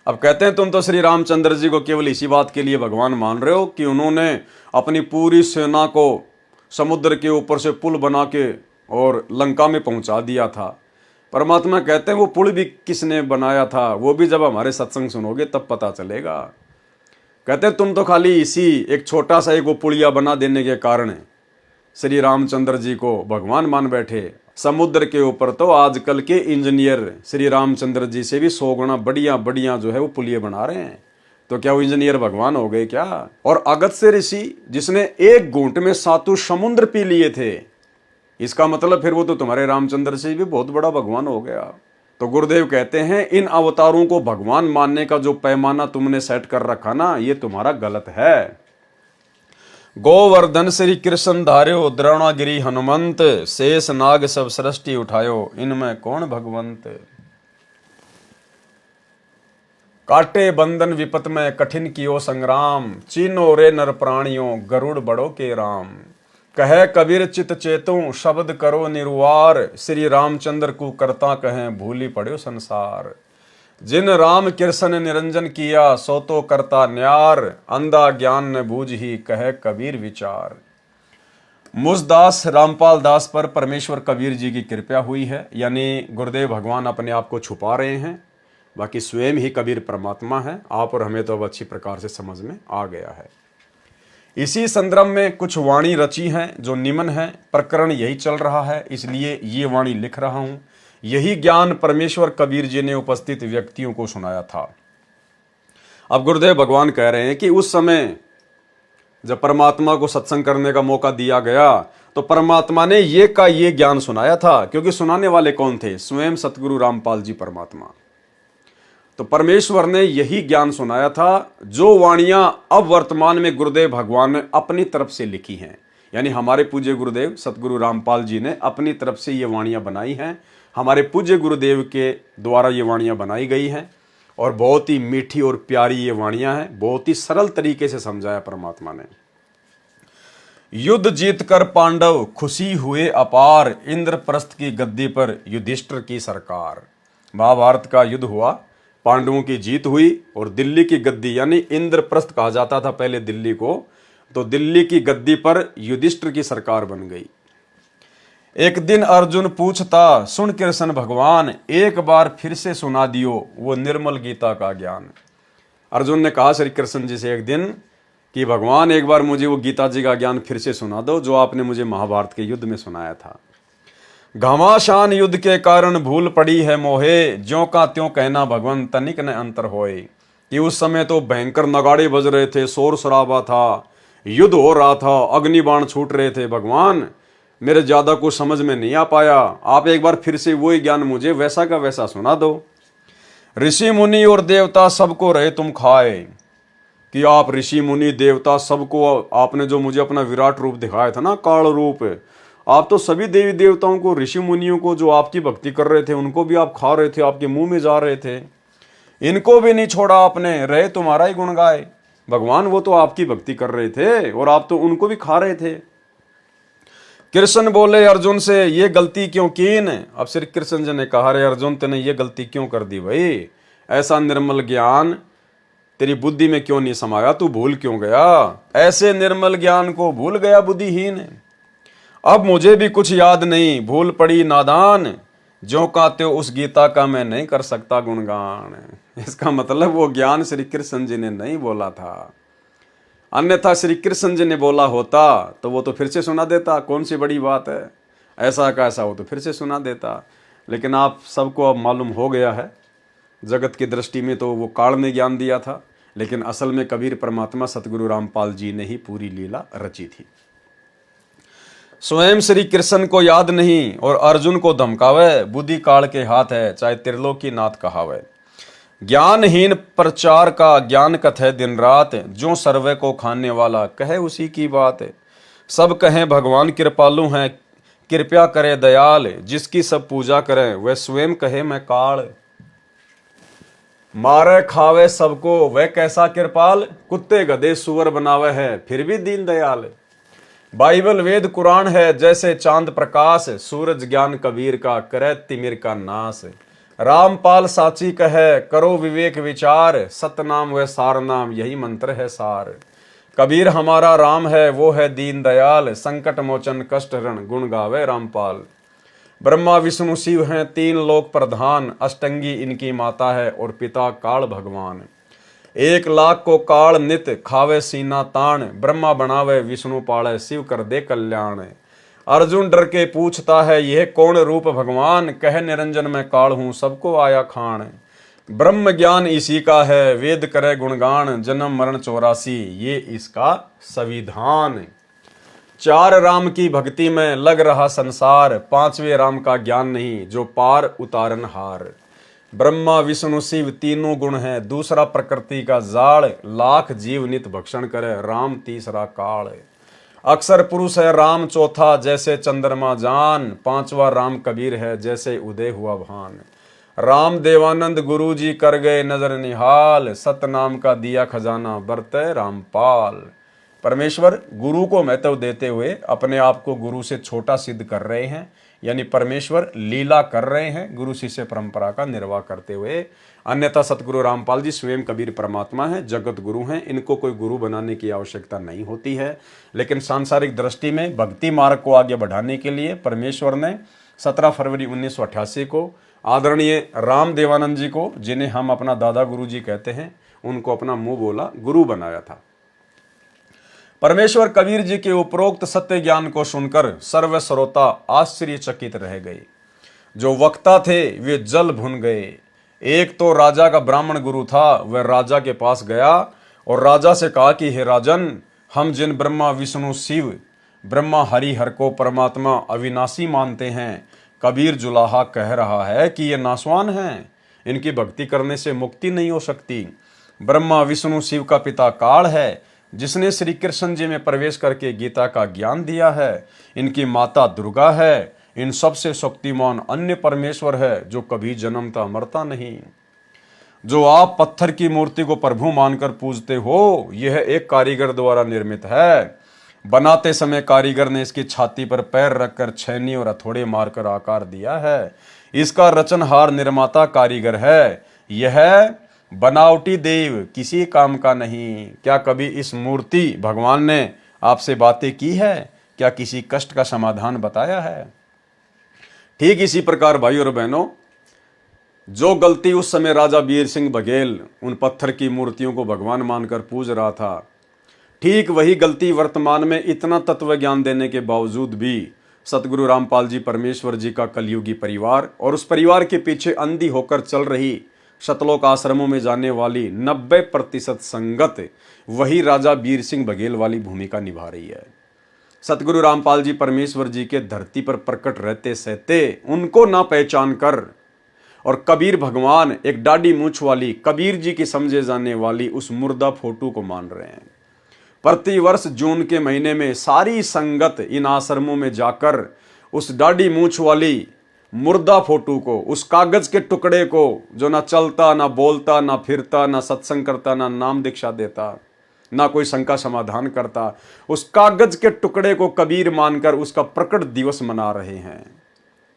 अब कहते हैं तुम तो श्री रामचंद्र जी को केवल इसी बात के लिए भगवान मान रहे हो कि उन्होंने अपनी पूरी सेना को समुद्र के ऊपर से पुल बना के और लंका में पहुंचा दिया था। परमात्मा कहते हैं वो पुल भी किसने बनाया था, वो भी जब हमारे सत्संग सुनोगे तब पता चलेगा। कहते हैं तुम तो खाली इसी एक छोटा सा एक वो पुलिया बना देने के कारण श्री रामचंद्र जी को भगवान मान बैठे। समुद्र के ऊपर तो आजकल के इंजीनियर श्री रामचंद्र जी से भी 100 गुना बढ़िया बढ़िया जो है वो पुलिये बना रहे हैं। तो क्या वो इंजीनियर भगवान हो गए क्या? और अगस्त्य ऋषि जिसने एक घूंट में 7 समुद्र पी लिए थे, इसका मतलब फिर वो तो तुम्हारे रामचंद्र से भी बहुत बड़ा भगवान हो गया। तो गुरुदेव कहते हैं इन अवतारों को भगवान मानने का जो पैमाना तुमने सेट कर रखा ना, ये तुम्हारा गलत है। गोवर्धन श्री कृष्ण धार्यो द्रोणागिरी हनुमंत, शेष नाग सब सृष्टि उठायो इनमें कौन भगवंत। काटे बंधन विपत में कठिन कियो संग्राम, चीनो रे नर प्राणियों गरुड़ बड़ो के राम। कहे कबीर चित चेतु शब्द करो निरुवार, श्री रामचंद्र को करता कहें भूली पड़ो संसार। जिन राम कृष्ण निरंजन किया सो तो करता न्यार, अंधा ज्ञान न बूझ ही कहे कबीर विचार। मुझदास रामपाल दास पर परमेश्वर कबीर जी की कृपा हुई है, यानी गुरुदेव भगवान अपने आप को छुपा रहे हैं, बाकी स्वयं ही कबीर परमात्मा है। आप और हमें तो अब अच्छी प्रकार से समझ में आ गया है। इसी संदर्भ में कुछ वाणी रची हैं जो निमन है। प्रकरण यही चल रहा है, इसलिए ये वाणी लिख रहा हूं। यही ज्ञान परमेश्वर कबीर जी ने उपस्थित व्यक्तियों को सुनाया था। अब गुरुदेव भगवान कह रहे हैं कि उस समय जब परमात्मा को सत्संग करने का मौका दिया गया तो परमात्मा ने ये का ये ज्ञान सुनाया था, क्योंकि सुनाने वाले कौन थे? स्वयं सतगुरु रामपाल जी परमात्मा। तो परमेश्वर ने यही ज्ञान सुनाया था जो वाणियां अब वर्तमान में गुरुदेव भगवान ने अपनी तरफ से लिखी हैं, यानी हमारे पूज्य गुरुदेव सतगुरु रामपाल जी ने अपनी तरफ से ये वाणियां बनाई हैं। हमारे पूज्य गुरुदेव के द्वारा ये वाणियां बनाई गई हैं और बहुत ही मीठी और प्यारी ये वाणियां हैं। बहुत ही सरल तरीके से समझाया परमात्मा ने। युद्ध जीत कर पांडव खुशी हुए अपार, इंद्रप्रस्थ की गद्दी पर युधिष्ठिर की सरकार। महाभारत का युद्ध हुआ, पांडवों की जीत हुई और दिल्ली की गद्दी, यानी इंद्रप्रस्थ कहा जाता था पहले दिल्ली को, तो दिल्ली की गद्दी पर युधिष्ठिर की सरकार बन गई। एक दिन अर्जुन पूछता सुन कृष्ण भगवान, एक बार फिर से सुना दियो वो निर्मल गीता का ज्ञान। अर्जुन ने कहा श्री कृष्ण जी से एक दिन कि भगवान एक बार मुझे वो गीता जी का ज्ञान फिर से सुना दो जो आपने मुझे महाभारत के युद्ध में सुनाया था। घमासान युद्ध के कारण भूल पड़ी है मोहे, ज्यों का त्यों कहना भगवान तनिक न अंतर होए। कि उस समय तो भयंकर नगाड़े बज रहे थे, शोर शराबा था, युद्ध हो रहा था, अग्निबाण छूट रहे थे। भगवान मेरे ज्यादा कुछ समझ में नहीं आ पाया, आप एक बार फिर से वही ज्ञान मुझे वैसा का वैसा सुना दो। ऋषि मुनि और देवता सबको रहे तुम खाए, कि आप ऋषि मुनि देवता सबको आपने जो मुझे अपना विराट रूप दिखाया था ना, काल रूप, आप तो सभी देवी देवताओं को, ऋषि मुनियों को जो आपकी भक्ति कर रहे थे उनको भी आप खा रहे थे, आपके मुंह में जा रहे थे। इनको भी नहीं छोड़ा आपने, रहे तुम्हारा ही गुण गाए। भगवान वो तो आपकी भक्ति कर रहे थे और आप तो उनको भी खा रहे थे। कृष्ण बोले अर्जुन से ये गलती क्यों कीन। अब श्री कृष्ण जी ने कहा, रे अर्जुन तेने ये गलती क्यों कर दी भाई, ऐसा निर्मल ज्ञान तेरी बुद्धि में क्यों नहीं समाया, तू भूल क्यों गया, ऐसे निर्मल ज्ञान को भूल गया बुद्धिहीन। अब मुझे भी कुछ याद नहीं, भूल पड़ी नादान, जो का त्यों उस गीता का मैं नहीं कर सकता गुणगान। इसका मतलब वो ज्ञान श्री कृष्ण जी ने नहीं बोला था, अन्यथा श्री कृष्ण जी ने बोला होता तो वो तो फिर से सुना देता, कौन सी बड़ी बात है, ऐसा का ऐसा वो तो फिर से सुना देता। लेकिन आप सबको अब मालूम हो गया है, जगत की दृष्टि में तो वो काल ने ज्ञान दिया था, लेकिन असल में कबीर परमात्मा सतगुरु रामपाल जी ने ही पूरी लीला रची थी। स्वयं श्री कृष्ण को याद नहीं और अर्जुन को धमकावे, बुद्धि काल के हाथ है चाहे त्रिलोकी नाथ कहावे। ज्ञानहीन प्रचार का ज्ञान कथे दिन रात, जो सर्वे को खाने वाला कहे उसी की बात। सब कहें भगवान कृपालु हैं, कृपया करे दयाल, जिसकी सब पूजा करें वह स्वयं कहे मैं काल। मारे खावे सबको वह कैसा कृपाल, कुत्ते गधे सुअर बनावे है फिर भी दीन दयाल। बाइबल वेद कुरान है जैसे चांद प्रकाश, सूरज ज्ञान कबीर का करे तिमिर का नाश। रामपाल साची कहे करो विवेक विचार, सतनाम व सार नाम यही मंत्र है सार। कबीर हमारा राम है वो है दीन दयाल, संकट मोचन कष्ट हरण गुण गावे रामपाल। ब्रह्मा विष्णु शिव हैं तीन लोक प्रधान, अष्टंगी इनकी माता है और पिता काल भगवान। 1 लाख को काल नित खावे सीना ताण, ब्रह्मा बनावे विष्णु पाले शिव कर दे कल्याण। अर्जुन डर के पूछता है यह कौन रूप भगवान, कह निरंजन में काल हूं सबको आया खान। ब्रह्म ज्ञान इसी का है वेद करे गुणगान, जन्म मरण 84 ये इसका संविधान। 4 राम की भक्ति में लग रहा संसार, 5वें राम का ज्ञान नहीं जो पार उतारन हार। ब्रह्मा विष्णु शिव तीनों गुण है, दूसरा प्रकृति का जाड़, लाख जीव नित भक्षण करे राम तीसरा काल। अक्षर पुरुष है राम चौथा जैसे चंद्रमा जान, 5वां राम कबीर है जैसे उदय हुआ भान। राम देवानंद गुरु जी कर गए नजर निहाल, सतनाम का दिया खजाना बरते रामपाल। परमेश्वर गुरु को महत्व देते हुए अपने आप को गुरु से छोटा सिद्ध कर रहे हैं, यानी परमेश्वर लीला कर रहे हैं गुरु शिष्य परंपरा का निर्वाह करते हुए। अन्यथा सतगुरु रामपाल जी स्वयं कबीर परमात्मा हैं, जगत गुरु हैं, इनको कोई गुरु बनाने की आवश्यकता नहीं होती है। लेकिन सांसारिक दृष्टि में भक्ति मार्ग को आगे बढ़ाने के लिए परमेश्वर ने 17 फरवरी 1988 को आदरणीय राम देवानंद जी को, जिन्हें हम अपना दादा गुरु जी कहते हैं, उनको अपना मुंह बोला गुरु बनाया था। परमेश्वर कबीर जी के उपरोक्त सत्य ज्ञान को सुनकर सर्व श्रोता आश्चर्यचकित रह गए। जो वक्ता थे वे जल भुन गए। एक तो राजा का ब्राह्मण गुरु था, वह राजा के पास गया और राजा से कहा कि हे राजन, हम जिन ब्रह्मा विष्णु शिव ब्रह्मा हरि हर को परमात्मा अविनाशी मानते हैं, कबीर जुलाहा कह रहा है कि ये नासवान हैं, इनकी भक्ति करने से मुक्ति नहीं हो सकती। ब्रह्मा विष्णु शिव का पिता काल है जिसने श्री कृष्ण जी में प्रवेश करके गीता का ज्ञान दिया है। इनकी माता दुर्गा है, इन सबसे शक्तिमान अन्य परमेश्वर है जो कभी जन्मता मरता नहीं। जो आप पत्थर की मूर्ति को प्रभु मानकर पूजते हो, यह एक कारीगर द्वारा निर्मित है। बनाते समय कारीगर ने इसकी छाती पर पैर रखकर छैनी और हथौड़े मारकर आकार दिया है। इसका रचनहार निर्माता कारीगर है। यह बनावटी देव किसी काम का नहीं। क्या कभी इस मूर्ति भगवान ने आपसे बातें की है? क्या किसी कष्ट का समाधान बताया है? ठीक इसी प्रकार भाई और बहनों, जो गलती उस समय राजा वीर सिंह बघेल उन पत्थर की मूर्तियों को भगवान मानकर पूज रहा था, ठीक वही गलती वर्तमान में इतना तत्व ज्ञान देने के बावजूद भी सतगुरु रामपाल जी परमेश्वर जी का कलयुगी परिवार और उस परिवार के पीछे अंधी होकर चल रही शतलोक आश्रमों में जाने वाली 90% संगत वही राजा वीर सिंह बघेल वाली भूमिका निभा रही है। सतगुरु रामपाल जी परमेश्वर जी के धरती पर प्रकट रहते सहते उनको ना पहचान कर और कबीर भगवान एक डाडी मूछ वाली कबीर जी की समझे जाने वाली उस मुर्दा फोटो को मान रहे हैं। प्रतिवर्ष जून के महीने में सारी संगत इन आश्रमों में जाकर उस डाडी मूछ वाली मुर्दा फोटो को, उस कागज के टुकड़े को जो ना चलता ना बोलता ना फिरता ना सत्संग करता ना नाम दीक्षा देता ना कोई शंका समाधान करता, उस कागज के टुकड़े को कबीर मानकर उसका प्रकट दिवस मना रहे हैं।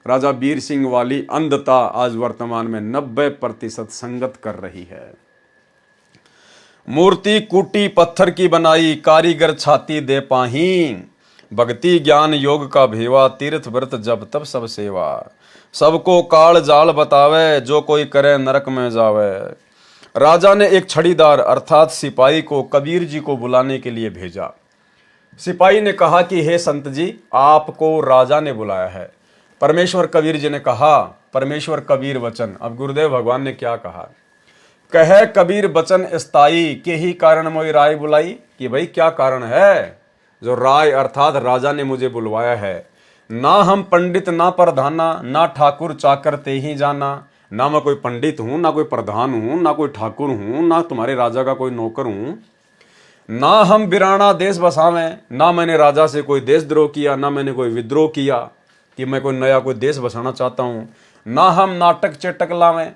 राजा वीर सिंह वाली अंधता आज वर्तमान में 90% संगत कर रही है। मूर्ति कूटी पत्थर की बनाई, कारीगर छाती दे पाही, भक्ति ज्ञान योग का भेवा, तीर्थ व्रत जब तब सब सेवा। सबको काल जाल बतावे, जो कोई करे नरक में जावे। राजा ने एक छड़ीदार अर्थात सिपाही को कबीर जी को बुलाने के लिए भेजा। सिपाही ने कहा कि हे संत जी, आपको राजा ने बुलाया है। परमेश्वर कबीर जी ने कहा, परमेश्वर कबीर वचन। अब गुरुदेव भगवान ने क्या कहा? कहे कबीर बचन स्थाई, के ही कारण मोई राय बुलाई। कि भाई क्या कारण है? जो राय अर्थात राजा ने मुझे बुलवाया है। ना हम पंडित ना प्रधाना, ना ठाकुर चाकर ते ही जाना। ना मैं कोई पंडित हूं, ना कोई प्रधान हूं, ना कोई ठाकुर हूं, ना तुम्हारे राजा का कोई नौकर हूं। ना हम बिराना देश बसावें, ना मैंने राजा से कोई देशद्रोह किया, ना मैंने कोई विद्रोह किया कि मैं कोई नया कोई देश बसाना चाहता हूं। ना हम नाटक चेटक लावें,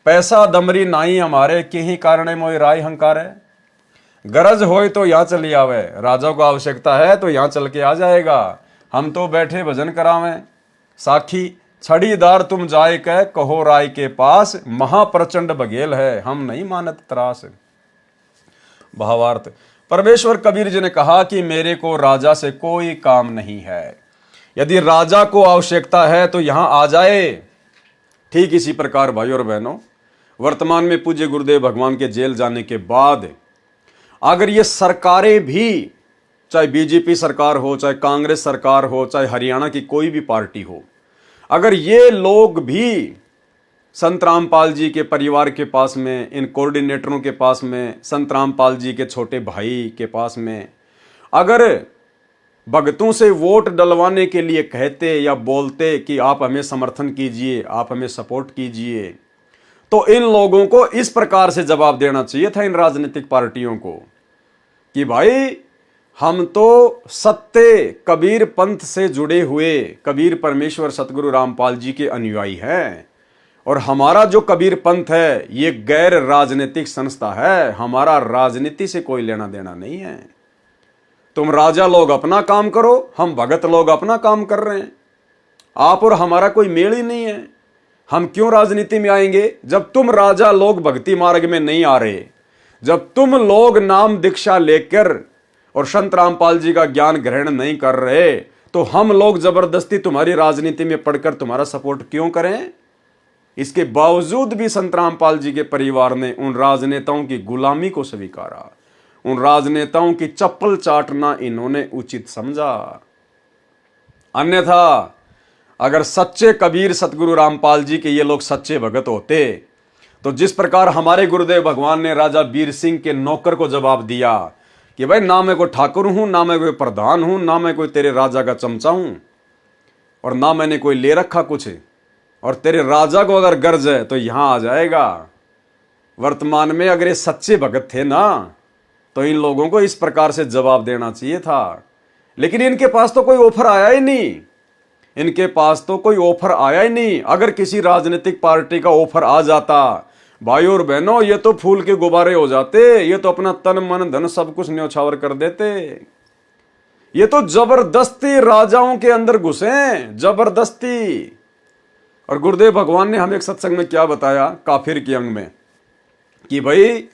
पैसा दमरी नाई हमारे, के ही कारण मोई राय हंकारे। गरज होए तो यहाँ चली आवे, राजा को आवश्यकता है तो यहाँ चल के आ जाएगा। हम तो बैठे भजन करावें, साखी छड़ीदार तुम जाए कह, कहो राय के पास, महाप्रचंड बघेल है, हम नहीं मानत त्रास। भावार्थ, परमेश्वर कबीर जी ने कहा कि मेरे को राजा से कोई काम नहीं है। यदि राजा को आवश्यकता है तो यहां आ जाए। ठीक इसी प्रकार भाइयों और बहनों, वर्तमान में पूज्य गुरुदेव भगवान के जेल जाने के बाद अगर ये सरकारें भी, चाहे बीजेपी सरकार हो, चाहे कांग्रेस सरकार हो, चाहे हरियाणा की कोई भी पार्टी हो, अगर ये लोग भी संत रामपाल जी के परिवार के पास में, इन कोऑर्डिनेटरों के पास में, संत रामपाल जी के छोटे भाई के पास में अगर भगतों से वोट डलवाने के लिए कहते या बोलते कि आप हमें समर्थन कीजिए, आप हमें सपोर्ट कीजिए, तो इन लोगों को इस प्रकार से जवाब देना चाहिए था इन राजनीतिक पार्टियों को कि भाई हम तो सत्य कबीर पंथ से जुड़े हुए कबीर परमेश्वर सतगुरु रामपाल जी के अनुयायी हैं, और हमारा जो कबीर पंथ है ये गैर राजनीतिक संस्था है, हमारा राजनीति से कोई लेना देना नहीं है। तुम राजा लोग अपना काम करो, हम भगत लोग अपना काम कर रहे हैं, आप और हमारा कोई मेल ही नहीं है। हम क्यों राजनीति में आएंगे जब तुम राजा लोग भक्ति मार्ग में नहीं आ रहे, जब तुम लोग नाम दीक्षा लेकर और संत रामपाल जी का ज्ञान ग्रहण नहीं कर रहे, तो हम लोग जबरदस्ती तुम्हारी राजनीति में पढ़कर तुम्हारा सपोर्ट क्यों करें। इसके बावजूद भी संत रामपाल जी के परिवार ने उन राजनेताओं की गुलामी को स्वीकारा, उन राजनेताओं की चप्पल चाटना इन्होंने उचित समझा। अन्यथा अगर सच्चे कबीर सतगुरु रामपाल जी के ये लोग सच्चे भगत होते, तो जिस प्रकार हमारे गुरुदेव भगवान ने राजा बीर सिंह के नौकर को जवाब दिया कि भाई ना मैं कोई ठाकुर हूं, ना मैं कोई प्रधान हूं, ना मैं कोई तेरे राजा का चमचा हूं, और ना मैंने कोई ले रखा कुछ, और तेरे राजा को अगर गर्ज है तो यहां आ जाएगा। वर्तमान में अगर ये सच्चे भगत थे ना, तो इन लोगों को इस प्रकार से जवाब देना चाहिए था। लेकिन इनके पास तो कोई ऑफर आया ही नहीं, इनके पास तो कोई ऑफर आया ही नहीं। अगर किसी राजनीतिक पार्टी का ऑफर आ जाता, भाइयों और बहनों, ये तो फूल के गुब्बारे हो जाते, ये तो अपना तन मन धन सब कुछ न्यौछावर कर देते। ये तो जबरदस्ती राजाओं के अंदर घुसे, जबरदस्ती। और गुरुदेव भगवान ने हमें एक सत्संग में क्या बताया, काफिर के अंग में, कि भाई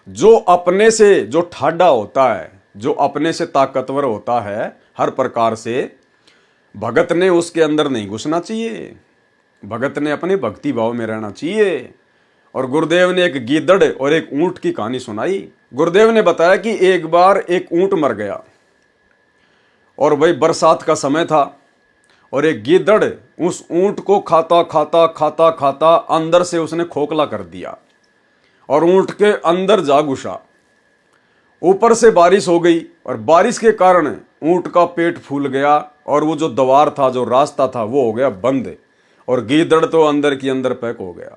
जो अपने से जो ठाडा होता है, जो अपने से ताकतवर होता है हर प्रकार से, भगत ने उसके अंदर नहीं घुसना चाहिए, भगत ने अपने भक्ति भाव में रहना चाहिए। और गुरुदेव ने एक गीदड़ और एक ऊंट की कहानी सुनाई। गुरुदेव ने बताया कि एक बार एक ऊंट मर गया, और भाई बरसात का समय था, और एक गीदड़ उस ऊंट को खाता खाता खाता खाता अंदर से उसने खोखला कर दिया, और ऊंट के अंदर जा घुसा। ऊपर से बारिश हो गई, और बारिश के कारण ऊंट का पेट फूल गया, और वो जो द्वार था, जो रास्ता था, वो हो गया बंद, और गीदड़ तो अंदर की अंदर पैक हो गया।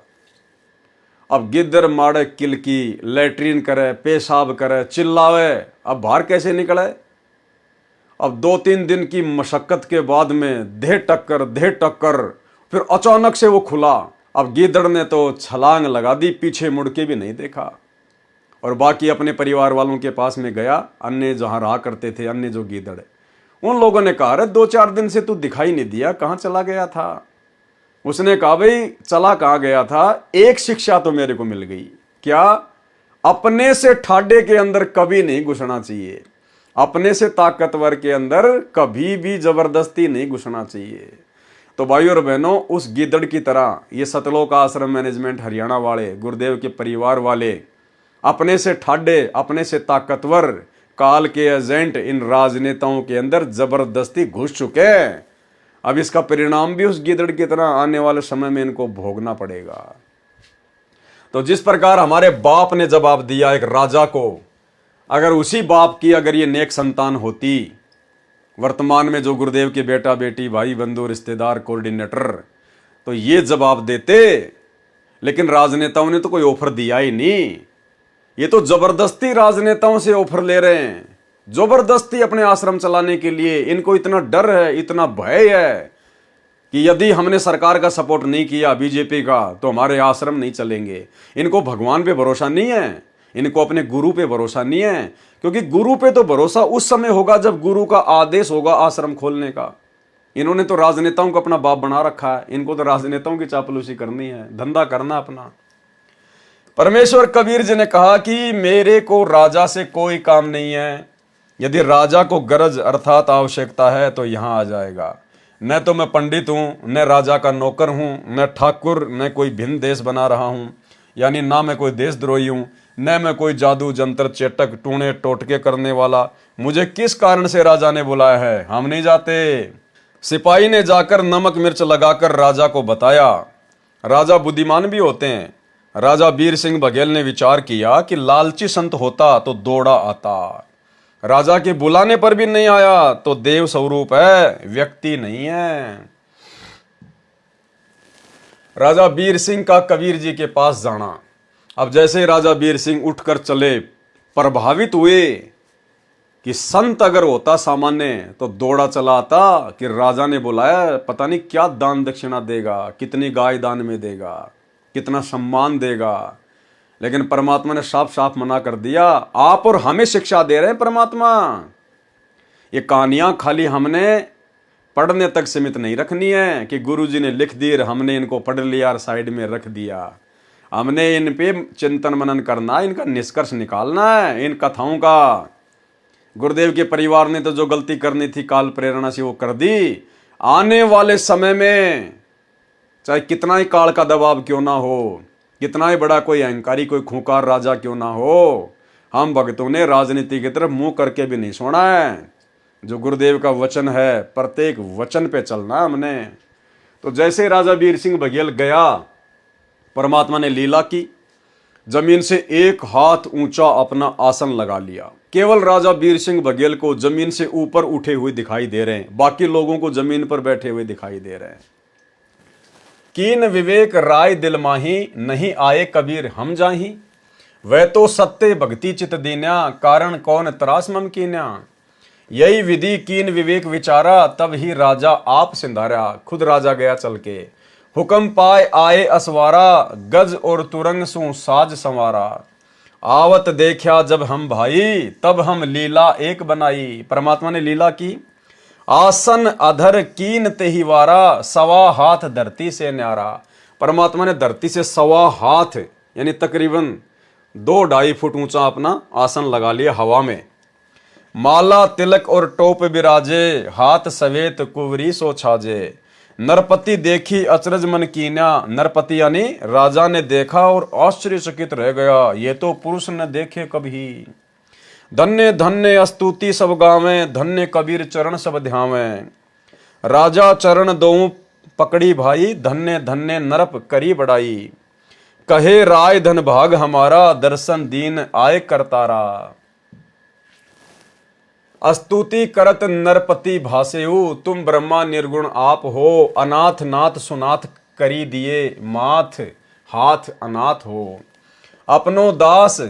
अब गिद्दर मारे किलकी, लैट्रीन करे, पेशाब करे, चिल्लावे, अब बाहर कैसे निकले। अब 2-3 दिन की मशक्कत के बाद में देह टक्कर, फिर अचानक से वो खुला। अब गीदड़ ने तो छलांग लगा दी, पीछे मुड़ के भी नहीं देखा, और बाकी अपने परिवार वालों के पास में गया। अन्य जहां रहा करते थे, अन्य जो गीदड़, उन लोगों ने कहा, अरे 2-4 दिन से तू दिखाई नहीं दिया, कहां चला गया था। उसने कहा, भाई चला कहां गया था, एक शिक्षा तो मेरे को मिल गई, क्या, अपने से ठाडे के अंदर कभी नहीं घुसना चाहिए, अपने से ताकतवर के अंदर कभी भी जबरदस्ती नहीं घुसना चाहिए। तो भाइयों और बहनों, उस गीदड़ की तरह ये सतलोक आश्रम मैनेजमेंट हरियाणा वाले, गुरुदेव के परिवार वाले, अपने से ठाडे, अपने से ताकतवर काल के एजेंट इन राजनेताओं के अंदर जबरदस्ती घुस चुके हैं। अब इसका परिणाम भी उस गीदड़ की तरह आने वाले समय में इनको भोगना पड़ेगा। तो जिस प्रकार हमारे बाप ने जवाब दिया एक राजा को, अगर उसी बाप की अगर ये नेक संतान होती, वर्तमान में जो गुरुदेव के बेटा बेटी भाई बंधु रिश्तेदार कोऑर्डिनेटर, तो ये जवाब देते। लेकिन राजनेताओं ने तो कोई ऑफर दिया ही नहीं। ये तो जबरदस्ती राजनेताओं से ऑफर ले रहे हैं, जबरदस्ती अपने आश्रम चलाने के लिए। इनको इतना डर है, इतना भय है कि यदि हमने सरकार का सपोर्ट नहीं किया, बीजेपी का, तो हमारे आश्रम नहीं चलेंगे। इनको भगवान पे भरोसा नहीं है, इनको अपने गुरु पे भरोसा नहीं है, क्योंकि गुरु पे तो भरोसा उस समय होगा जब गुरु का आदेश होगा आश्रम खोलने का। इन्होंने तो राजनेताओं को अपना बाप बना रखा है, इनको तो राजनेताओं की चापलूसी करनी है, धंधा करना अपना। परमेश्वर कबीर जी ने कहा कि मेरे को राजा से कोई काम नहीं है, यदि राजा को गरज अर्थात आवश्यकता है तो यहां आ जाएगा। न तो मैं पंडित हूं, न राजा का नौकर हूं, न ठाकुर, न कोई भिन्न देश बना रहा हूं, यानी ना मैं कोई देशद्रोही हूं, न मैं कोई जादू जंतर चेटक टूणे टोटके करने वाला। मुझे किस कारण से राजा ने बुलाया है, हम नहीं जाते। सिपाही ने जाकर नमक मिर्च लगाकर राजा को बताया। राजा बुद्धिमान भी होते हैं। राजा बीर सिंह बघेल ने विचार किया कि लालची संत होता तो दौड़ा आता। राजा के बुलाने पर भी नहीं आया तो देव स्वरूप है, व्यक्ति नहीं है। राजा बीर सिंह का कबीर जी के पास जाना। अब जैसे राजा बीर सिंह उठकर चले, प्रभावित हुए कि संत अगर होता सामान्य तो दौड़ा चला आता कि राजा ने बुलाया, पता नहीं क्या दान दक्षिणा देगा, कितनी गाय दान में देगा, कितना सम्मान देगा। लेकिन परमात्मा ने साफ साफ मना कर दिया। आप और हमें शिक्षा दे रहे हैं परमात्मा। ये कहानियां खाली हमने पढ़ने तक सीमित नहीं रखनी है कि गुरुजी ने लिख दी, हमने इनको पढ़ लिया और साइड में रख दिया। हमने इन पे चिंतन मनन करना, इनका निष्कर्ष निकालना है, इन कथाओं का। गुरुदेव के परिवार ने तो जो गलती करनी थी काल प्रेरणा से वो कर दी। आने वाले समय में चाहे कितना ही काल का दबाव क्यों ना हो, कितना ही बड़ा कोई अहंकारी कोई खूंखार राजा क्यों ना हो, हम भक्तों ने राजनीति की तरफ मुंह करके भी नहीं सोना है। जो गुरुदेव का वचन है, प्रत्येक वचन पे चलना हमने। तो जैसे राजा बीर सिंह बघेल गया, परमात्मा ने लीला की, जमीन से 1 हाथ ऊंचा अपना आसन लगा लिया। केवल राजा बीर सिंह बघेल को जमीन से ऊपर उठे हुए दिखाई दे रहे हैं, बाकी लोगों को जमीन पर बैठे हुए दिखाई दे रहे हैं। कीन विवेक राय दिल माही, नहीं आए कबीर हम जाही। वह तो सत्य भक्ति चित दीन्या, कारण कौन त्रास मम कीन्या। यही विधि कीन विवेक विचारा, तब ही राजा आप सिंधारा। खुद राजा गया चल के, हुक्म पाए आए असवारा, गज और तुरंग सु साज संवारा। आवत देखा जब हम भाई, तब हम लीला एक बनाई। परमात्मा ने लीला की। आसन अधर कीन तेहिवारा, 1.25 हाथ धरती से न्यारा। परमात्मा ने धरती से 1.25 हाथ यानी तकरीबन 2-2.5 फुट ऊंचा अपना आसन लगा लिया हवा में। माला तिलक और टोप बिराजे, हाथ सवेत कुवरी सो छाजे। नरपति देखी अचरज मन कीन्या। नरपति यानी राजा ने देखा और आश्चर्यचकित रह गया, ये तो पुरुष न देखे कभी। धन्य धन्य अस्तुति सब गावे, धन्य कबीर चरण सब ध्यावे। राजा चरण दोऊ पकड़ी भाई, धन्य धन्य नरप करी बड़ाई। कहे राय धन भाग हमारा, दर्शन दीन आए करतारा। अस्तुति करत नरपति भासेऊ, तुम ब्रह्मा निर्गुण आप हो। अनाथ नाथ सुनाथ करी दिए, माथ हाथ अनाथ हो। अपनो दास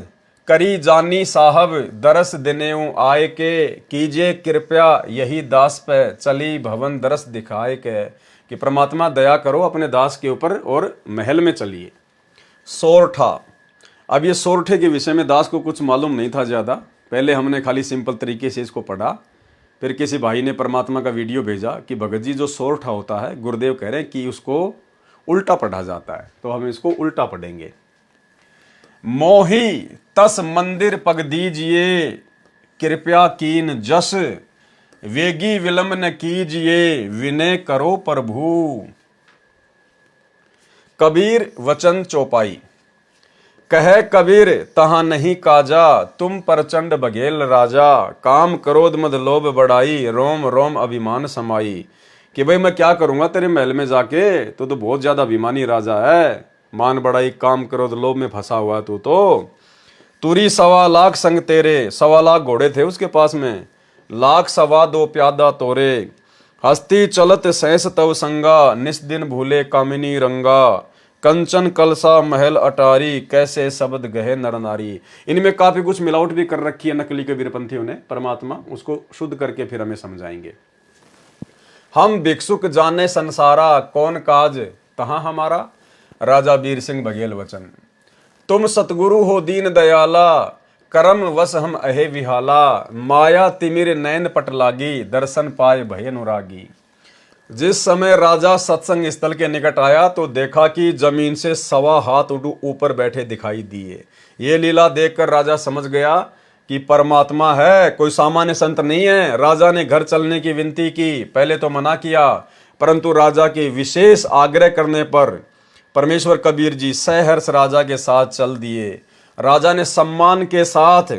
करी जानी साहब, दरस दिनेऊ आए के। कीजिए कृपया यही दास पे, चली भवन दरस दिखाए के। कि परमात्मा दया करो अपने दास के ऊपर और महल में चलिए। सोरठा। अब ये सोरठे के विषय में दास को कुछ मालूम नहीं था ज़्यादा। पहले हमने खाली सिंपल तरीके से इसको पढ़ा, फिर किसी भाई ने परमात्मा का वीडियो भेजा कि भगत जी जो सोरठा होता है, गुरुदेव कह रहे हैं कि उसको उल्टा पढ़ा जाता है, तो हम इसको उल्टा पढ़ेंगे। मोही तस मंदिर पग दीजिए, कृपया कीन जस। वेगी विलंब न कीजिए, विनय करो प्रभु। कबीर वचन चौपाई। कहे कबीर तहां नहीं काजा, तुम प्रचंड बघेल राजा। काम क्रोध मद लोभ बढ़ाई, रोम रोम अभिमान समाई। कि भाई मैं क्या करूंगा तेरे महल में जाके, तू तो बहुत ज्यादा अभिमानी राजा है, मान बढ़ाई काम क्रोध लोभ में फंसा हुआ तू तो। तुरी 1.25 संग तेरे, 1.25 घोड़े थे उसके पास में, 1,00,000 प्यादा तोरे, हस्ती चलत सहस तव संगा, निस दिन भूले कामिनी रंगा, कंचन कलसा महल अटारी, कैसे शब्द गहे नर नारी। इनमें काफी कुछ मिलावट भी कर रखी है नकली कबीरपंथियों ने, परमात्मा उसको शुद्ध करके फिर हमें समझाएंगे। हम भिक्षुक जाने संसारा, कौन काज तहां हमारा, राजा वीर सिंह बघेल वचन। तुम सतगुरु हो दीन दयाला, करम वश हम अहे विहाला, माया तिमिर नैन पट लागी, दर्शन पाए भय अनुरागी। जिस समय राजा सत्संग स्थल के निकट आया तो देखा कि जमीन से 1.25 हाथ ऊपर बैठे दिखाई दिए। ये लीला देखकर राजा समझ गया कि परमात्मा है, कोई सामान्य संत नहीं है। राजा ने घर चलने की विनती की, पहले तो मना किया, परंतु राजा के विशेष आग्रह करने पर परमेश्वर कबीर जी सहर्ष राजा के साथ चल दिए। राजा ने सम्मान के साथ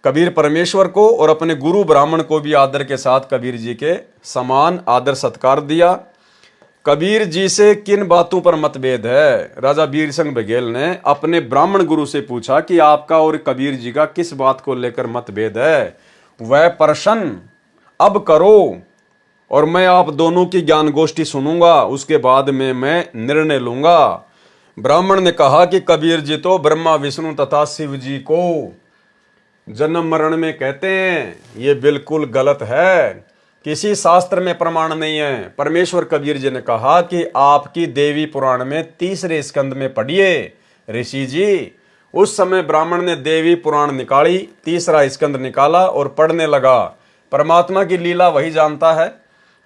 कबीर परमेश्वर को और अपने गुरु ब्राह्मण को भी आदर के साथ कबीर जी के समान आदर सत्कार दिया। कबीर जी से किन बातों पर मतभेद है, राजा वीर सिंह बघेल ने अपने ब्राह्मण गुरु से पूछा कि आपका और कबीर जी का किस बात को लेकर मतभेद है, वह प्रश्न अब करो और मैं आप दोनों की ज्ञान गोष्ठी सुनूंगा, उसके बाद में मैं निर्णय लूंगा। ब्राह्मण ने कहा कि कबीर जी तो ब्रह्मा विष्णु तथा शिव जी को जन्म मरण में कहते हैं, ये बिल्कुल गलत है, किसी शास्त्र में प्रमाण नहीं है। परमेश्वर कबीर जी ने कहा कि आपकी देवी पुराण में 3रे स्कंद में पढ़िए ऋषि जी। उस समय ब्राह्मण ने देवी पुराण निकाली, 3रा स्कंद निकाला और पढ़ने लगा। परमात्मा की लीला वही जानता है।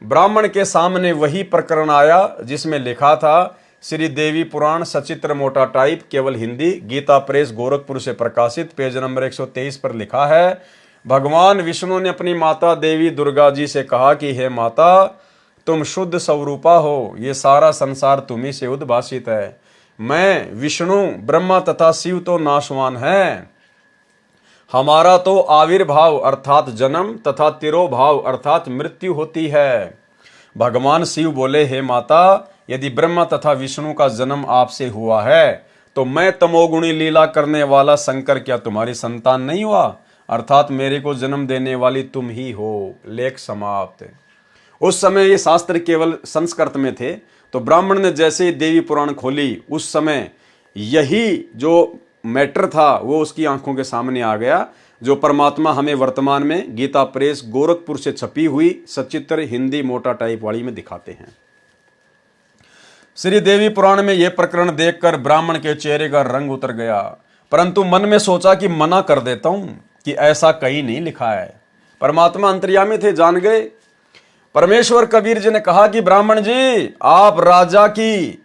ब्राह्मण के सामने वही प्रकरण आया जिसमें लिखा था श्री देवी पुराण सचित्र मोटा टाइप, केवल हिंदी, गीता प्रेस गोरखपुर से प्रकाशित, पेज नंबर 123 पर लिखा है, भगवान विष्णु ने अपनी माता देवी दुर्गा जी से कहा कि हे माता, तुम शुद्ध स्वरूपा हो, ये सारा संसार तुम्ही से उद्भासित है। मैं विष्णु ब्रह्मा तथा शिव तो नाशवान है, हमारा तो आविर्भाव अर्थात जन्म तथा तिरोभाव अर्थात मृत्यु होती है। भगवान शिव बोले, हे माता, यदि ब्रह्मा तथा विष्णु का जन्म आपसे हुआ है तो मैं तमोगुणी लीला करने वाला शंकर क्या तुम्हारी संतान नहीं हुआ, अर्थात मेरे को जन्म देने वाली तुम ही हो। लेख समाप्त। उस समय ये शास्त्र केवल संस्कृत में थे, तो ब्राह्मण ने जैसे ही देवी पुराण खोली, उस समय यही जो मैटर था वो उसकी आंखों के सामने आ गया, जो परमात्मा हमें वर्तमान में गीता प्रेस गोरखपुर से छपी हुई सचित्र हिंदी मोटा टाइप वाली में दिखाते हैं। श्री देवी पुराण में यह प्रकरण देखकर ब्राह्मण के चेहरे का रंग उतर गया, परंतु मन में सोचा कि मना कर देता हूं कि ऐसा कहीं नहीं लिखा है। परमात्मा अंतर्यामी थे, जान गए। परमेश्वर कबीर जी ने कहा कि ब्राह्मण जी, आप राजा की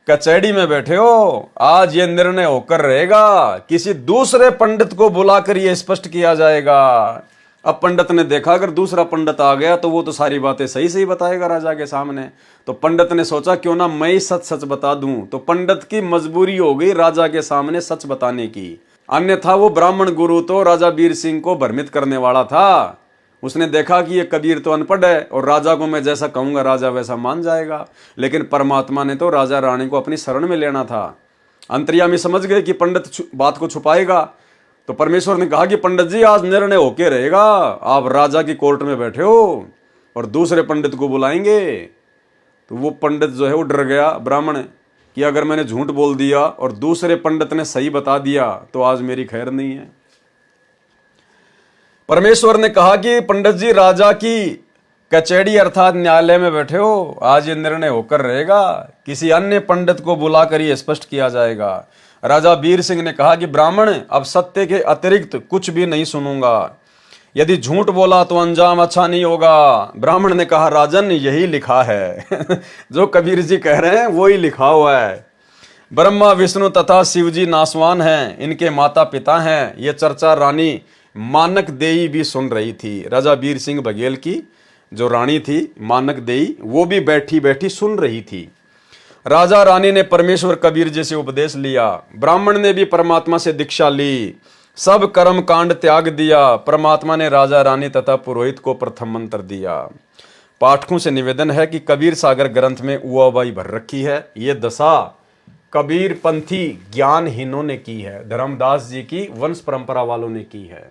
कचहरी में बैठे हो, आज ये निर्णय होकर रहेगा, किसी दूसरे पंडित को बुलाकर यह स्पष्ट किया जाएगा। अब पंडित ने देखा अगर दूसरा पंडित आ गया तो वो तो सारी बातें सही सही बताएगा राजा के सामने। तो पंडित ने सोचा क्यों ना मैं ही सच सच बता दूं। तो पंडित की मजबूरी हो गई राजा के सामने सच बताने की, अन्यथा वो ब्राह्मण गुरु तो राजा वीर सिंह को भ्रमित करने वाला था। उसने देखा कि ये कबीर तो अनपढ़ है और राजा को मैं जैसा कहूंगा राजा वैसा मान जाएगा, लेकिन परमात्मा ने तो राजा रानी को अपनी शरण में लेना था। अंतर्यामी समझ गए कि पंडित बात को छुपाएगा, तो परमेश्वर ने कहा कि पंडित जी, आज निर्णय होके रहेगा, आप राजा की कोर्ट में बैठे हो और दूसरे पंडित को बुलाएंगे। तो वो पंडित जो है वो डर गया ब्राह्मण कि अगर मैंने झूठ बोल दिया और दूसरे पंडित ने सही बता दिया तो आज मेरी खैर नहीं है। परमेश्वर ने कहा कि पंडित जी, राजा की कचहरी अर्थात न्यायालय में बैठे हो, आज ये निर्णय होकर रहेगा, किसी अन्य पंडित को बुलाकर ये स्पष्ट किया जाएगा। राजा वीर सिंह ने कहा कि ब्राह्मण, अब सत्य के अतिरिक्त कुछ भी नहीं सुनूंगा, यदि झूठ बोला तो अंजाम अच्छा नहीं होगा। ब्राह्मण ने कहा, राजन, यही लिखा है जो कबीर जी कह रहे हैं वो ही लिखा हुआ है। ब्रह्मा विष्णु तथा शिव जी नासवान हैं, इनके माता पिता हैं। ये चर्चा रानी मानक देई भी सुन रही थी। राजा वीर सिंह बघेल की जो रानी थी मानक देई, वो भी बैठी बैठी सुन रही थी। राजा रानी ने परमेश्वर कबीर जी से उपदेश लिया, ब्राह्मण ने भी परमात्मा से दीक्षा ली, सब कर्म कांड त्याग दिया। परमात्मा ने राजा रानी तथा पुरोहित को प्रथम मंत्र दिया। पाठकों से निवेदन है कि कबीर सागर ग्रंथ में उआबाई भर रखी है। ये दशा कबीर पंथी ज्ञानहीनों ने की है, धर्मदास जी की वंश परंपरा वालों ने की है,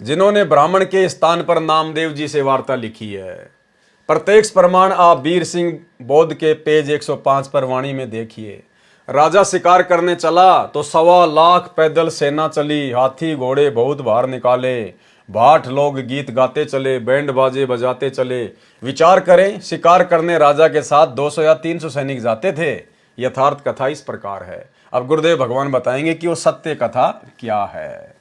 जिन्होंने ब्राह्मण के स्थान पर नामदेव जी से वार्ता लिखी है। प्रत्यक्ष प्रमाण आप वीर सिंह बौद्ध के पेज 105 पर वाणी में देखिए। राजा शिकार करने चला तो 1.25 लाख पैदल सेना चली, हाथी घोड़े बहुत बाहर निकाले, भाट लोग गीत गाते चले, बैंड बाजे बजाते चले। विचार करें, शिकार करने राजा के साथ 200 या 300 सैनिक जाते थे। यथार्थ कथा इस प्रकार है। अब गुरुदेव भगवान बताएंगे कि वो सत्य कथा क्या है।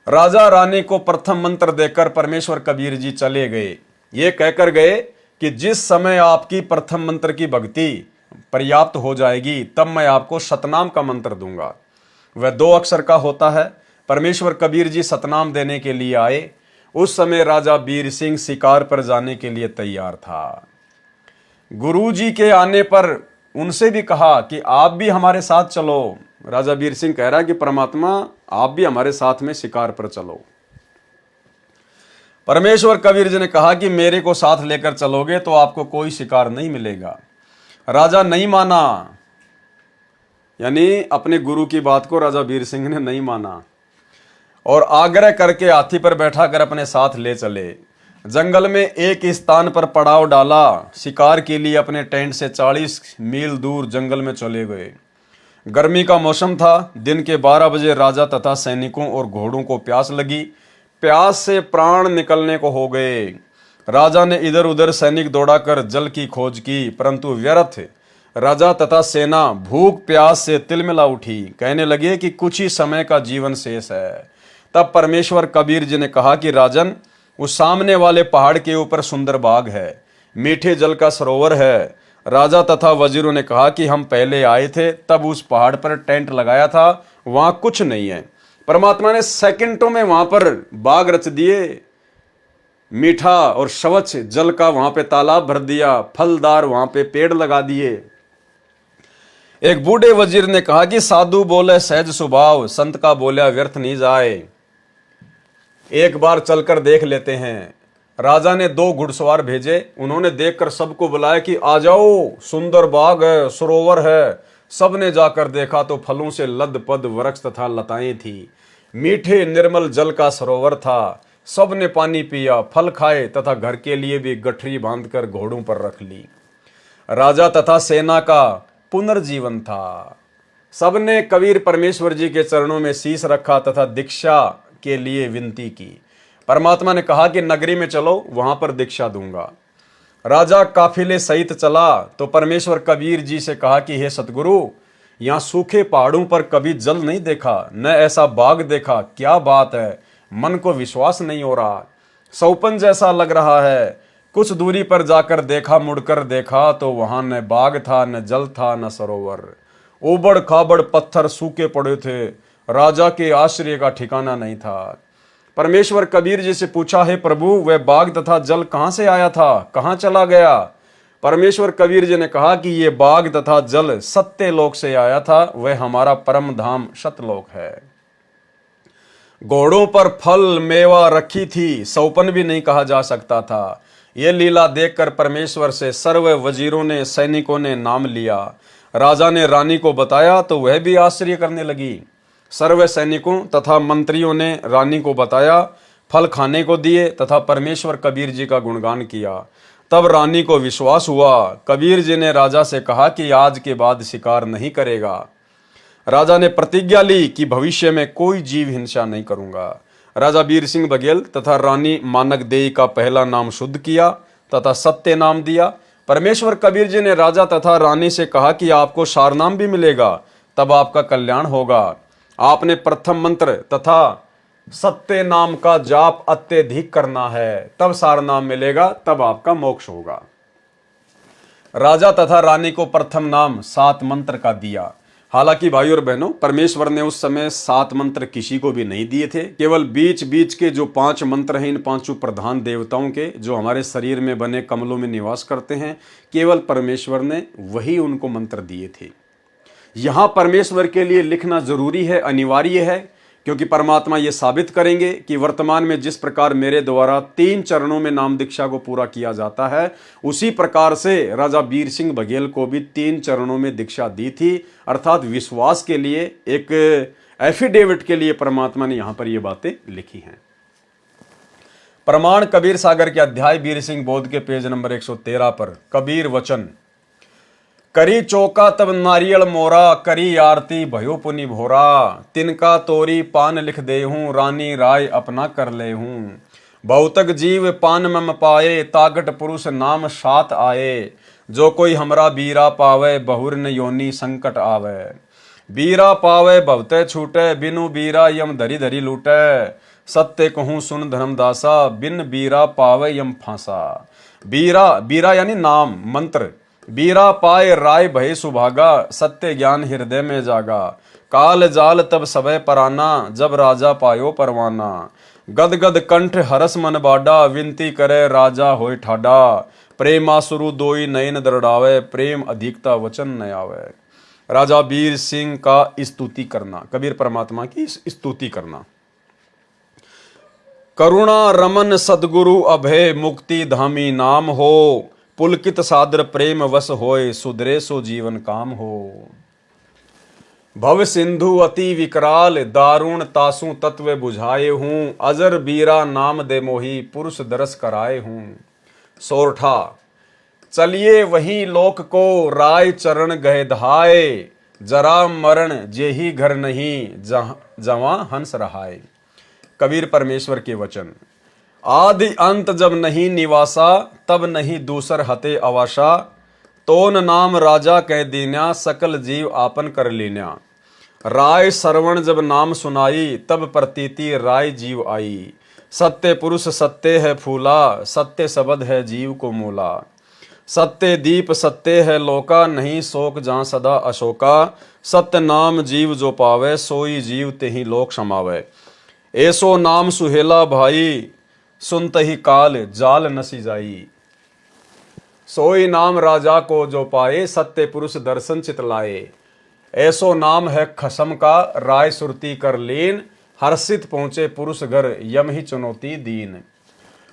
राजा रानी को प्रथम मंत्र देकर परमेश्वर कबीर जी चले गए। ये कहकर गए कि जिस समय आपकी प्रथम मंत्र की भक्ति पर्याप्त हो जाएगी तब मैं आपको सतनाम का मंत्र दूंगा। वह 2 अक्षर का होता है। परमेश्वर कबीर जी सतनाम देने के लिए आए। उस समय राजा वीर सिंह शिकार पर जाने के लिए तैयार था। गुरु जी के आने पर उनसे भी कहा कि आप भी हमारे साथ चलो। राजा वीर सिंह कह रहा है कि परमात्मा आप भी हमारे साथ में शिकार पर चलो। परमेश्वर कबीर जी ने कहा कि मेरे को साथ लेकर चलोगे तो आपको कोई शिकार नहीं मिलेगा। राजा नहीं माना, यानी अपने गुरु की बात को राजा वीर सिंह ने नहीं माना और आग्रह करके हाथी पर बैठाकर अपने साथ ले चले। जंगल में एक स्थान पर पड़ाव डाला। शिकार के लिए अपने टेंट से 40 मील दूर जंगल में चले गए। गर्मी का मौसम था। दिन के 12 बजे राजा तथा सैनिकों और घोड़ों को प्यास लगी। प्यास से प्राण निकलने को हो गए। राजा ने इधर उधर सैनिक दौड़ाकर जल की खोज की, परंतु व्यर्थ। राजा तथा सेना भूख प्यास से तिलमिला उठी। कहने लगे कि कुछ ही समय का जीवन शेष है। तब परमेश्वर कबीर जी ने कहा कि राजन, उस सामने वाले पहाड़ के ऊपर सुंदर बाग है, मीठे जल का सरोवर है। राजा तथा वजीरों ने कहा कि हम पहले आए थे तब उस पहाड़ पर टेंट लगाया था, वहां कुछ नहीं है। परमात्मा ने सेकंडों में वहां पर बाग रच दिए, मीठा और स्वच्छ जल का वहां पे तालाब भर दिया, फलदार वहां पे पेड़ लगा दिए। एक बूढ़े वजीर ने कहा कि साधु बोले सहज स्वभाव, संत का बोला व्यर्थ नहीं जाए, एक बार चलकर देख लेते हैं। राजा ने 2 घुड़सवार भेजे। उन्होंने देखकर सबको बुलाया कि आ जाओ, सुंदर बाग है, सरोवर है। सबने जाकर देखा तो फलों से लदपद वृक्ष तथा लताएं थी। मीठे निर्मल जल का सरोवर था। सबने पानी पिया, फल खाए तथा घर के लिए भी गठरी बांधकर घोड़ों पर रख ली। राजा तथा सेना का पुनर्जीवन था। सबने कबीर परमेश्वर जी के चरणों में शीश रखा तथा दीक्षा के लिए विनती की। परमात्मा ने कहा कि नगरी में चलो, वहां पर दीक्षा दूंगा। राजा काफिले सहित चला तो परमेश्वर कबीर जी से कहा कि हे सतगुरु, यहाँ सूखे पहाड़ों पर कभी जल नहीं देखा, न ऐसा बाग देखा। क्या बात है, मन को विश्वास नहीं हो रहा। सौपन जैसा लग रहा है। कुछ दूरी पर जाकर देखा, मुड़कर देखा तो वहां न बाग था, न जल था, न सरोवर। उबड़ खाबड़ पत्थर सूखे पड़े थे। राजा के आश्रय का ठिकाना नहीं था। परमेश्वर कबीर जी से पूछा, हे प्रभु, वह बाग तथा जल कहां से आया था, कहां चला गया? परमेश्वर कबीर जी ने कहा कि ये बाग तथा जल सत्य लोक से आया था, वह हमारा परम धाम सतलोक है। घोड़ों पर फल मेवा रखी थी, सौपन भी नहीं कहा जा सकता था। ये लीला देखकर परमेश्वर से सर्व वजीरों ने, सैनिकों ने नाम लिया। राजा ने रानी को बताया तो वह भी आश्चर्य करने लगी। सर्व सैनिकों तथा मंत्रियों ने रानी को बताया, फल खाने को दिए तथा परमेश्वर कबीर जी का गुणगान किया। तब रानी को विश्वास हुआ। कबीर जी ने राजा से कहा कि आज के बाद शिकार नहीं करेगा। राजा ने प्रतिज्ञा ली कि भविष्य में कोई जीव हिंसा नहीं करूंगा। राजा वीर सिंह बघेल तथा रानी मानक देई का पहला नाम शुद्ध किया तथा सत्य नाम दिया। परमेश्वर कबीर जी ने राजा तथा रानी से कहा कि आपको सारनाम भी मिलेगा, तब आपका कल्याण होगा। आपने प्रथम मंत्र तथा सत्य नाम का जाप अत्यधिक करना है, तब सारनाम मिलेगा, तब आपका मोक्ष होगा। राजा तथा रानी को प्रथम नाम 7 मंत्र का दिया। हालांकि भाई और बहनों, परमेश्वर ने उस समय 7 मंत्र किसी को भी नहीं दिए थे। केवल बीच बीच के जो 5 मंत्र हैं, इन 5 प्रधान देवताओं के, जो हमारे शरीर में बने कमलों में निवास करते हैं, केवल परमेश्वर ने वही उनको मंत्र दिए थे। यहां परमेश्वर के लिए लिखना जरूरी है, अनिवार्य है, क्योंकि परमात्मा ये साबित करेंगे कि वर्तमान में जिस प्रकार मेरे द्वारा 3 चरणों में नाम दीक्षा को पूरा किया जाता है, उसी प्रकार से राजा बीर सिंह बघेल को भी 3 चरणों में दीक्षा दी थी। अर्थात विश्वास के लिए, एक एफिडेविट के लिए परमात्मा ने यहां पर ये बातें लिखी हैं। प्रमाण कबीर सागर के अध्याय बीर सिंह बोध के पेज नंबर 113 पर कबीर वचन, करी चौका तब नारियल मोरा, करी आरती भयो पुनि भोरा, तिनका तोरी पान लिख दे हूं, रानी राय अपना कर ले हूं। बहुतक जीव पान मम पाए, तागट पुरुष नाम सात आए, जो कोई हमरा बीरा पावे, बहुर न योनि संकट आवे। बीरा पावे बहुते छूटे, बिनु बीरा यम धरी धरी लूटे, सत्य कहूं सुन धर्मदासा, बिन बीरा पावे यम फांसा। बीरा, बीरा यानी नाम, मंत्र। बीरा पाए राय भय सुभागा, सत्य ज्ञान हृदय में जागा। काल जाल तब सबे पराना, जब राजा पायो परवाना। गद गद कंठ हरस मन बाडा, विनती करे राजा होय ठाडा। प्रेमासुरु दोई नयन दरड़ावे, प्रेम अधिकता वचन न आवे। राजा बीर सिंह का स्तुति करना, कबीर परमात्मा की स्तुति करना। करुणा रमन सदगुरु अभय, मुक्ति धामी नाम हो। पुलकित सादर प्रेम वश होए, सुधरे सो जीवन काम हो। भव सिंधु अति विकराल, दारुण तासु तत्व बुझाए हूं। अजर बीरा नाम दे मोही, पुरुष दरस कराए हूं। सोरठा, चलिए वही लोक को, राय चरण गए धाए। जरा मरण जेही घर नहीं, जवां हंस रहाए। कबीर परमेश्वर के वचन, आदि अंत जब नहीं निवासा, तब नहीं दूसर हते अवासा। तोन नाम राजा कह दीन्या, सकल जीव आपन कर लीन्या। राय श्रवण जब नाम सुनाई, तब प्रतीति राय जीव आई। सत्य पुरुष सत्य है फूला, सत्य शब्द है जीव को मूला। सत्य दीप सत्य है लोका, नहीं शोक जहाँ सदा अशोका। सत्य नाम जीव जो पावे, सोई जीव तेहि लोक समावे। ऐसो नाम सुहेला भाई, सुनत ही काल जाल नसी जाई। सोई नाम राजा को जो पाए, सत्य पुरुष दर्शन चितलाए। ऐसो नाम है खसम का, राय सुरती कर लीन। हर्षित पहुंचे पुरुष घर, यम ही चुनौती दीन।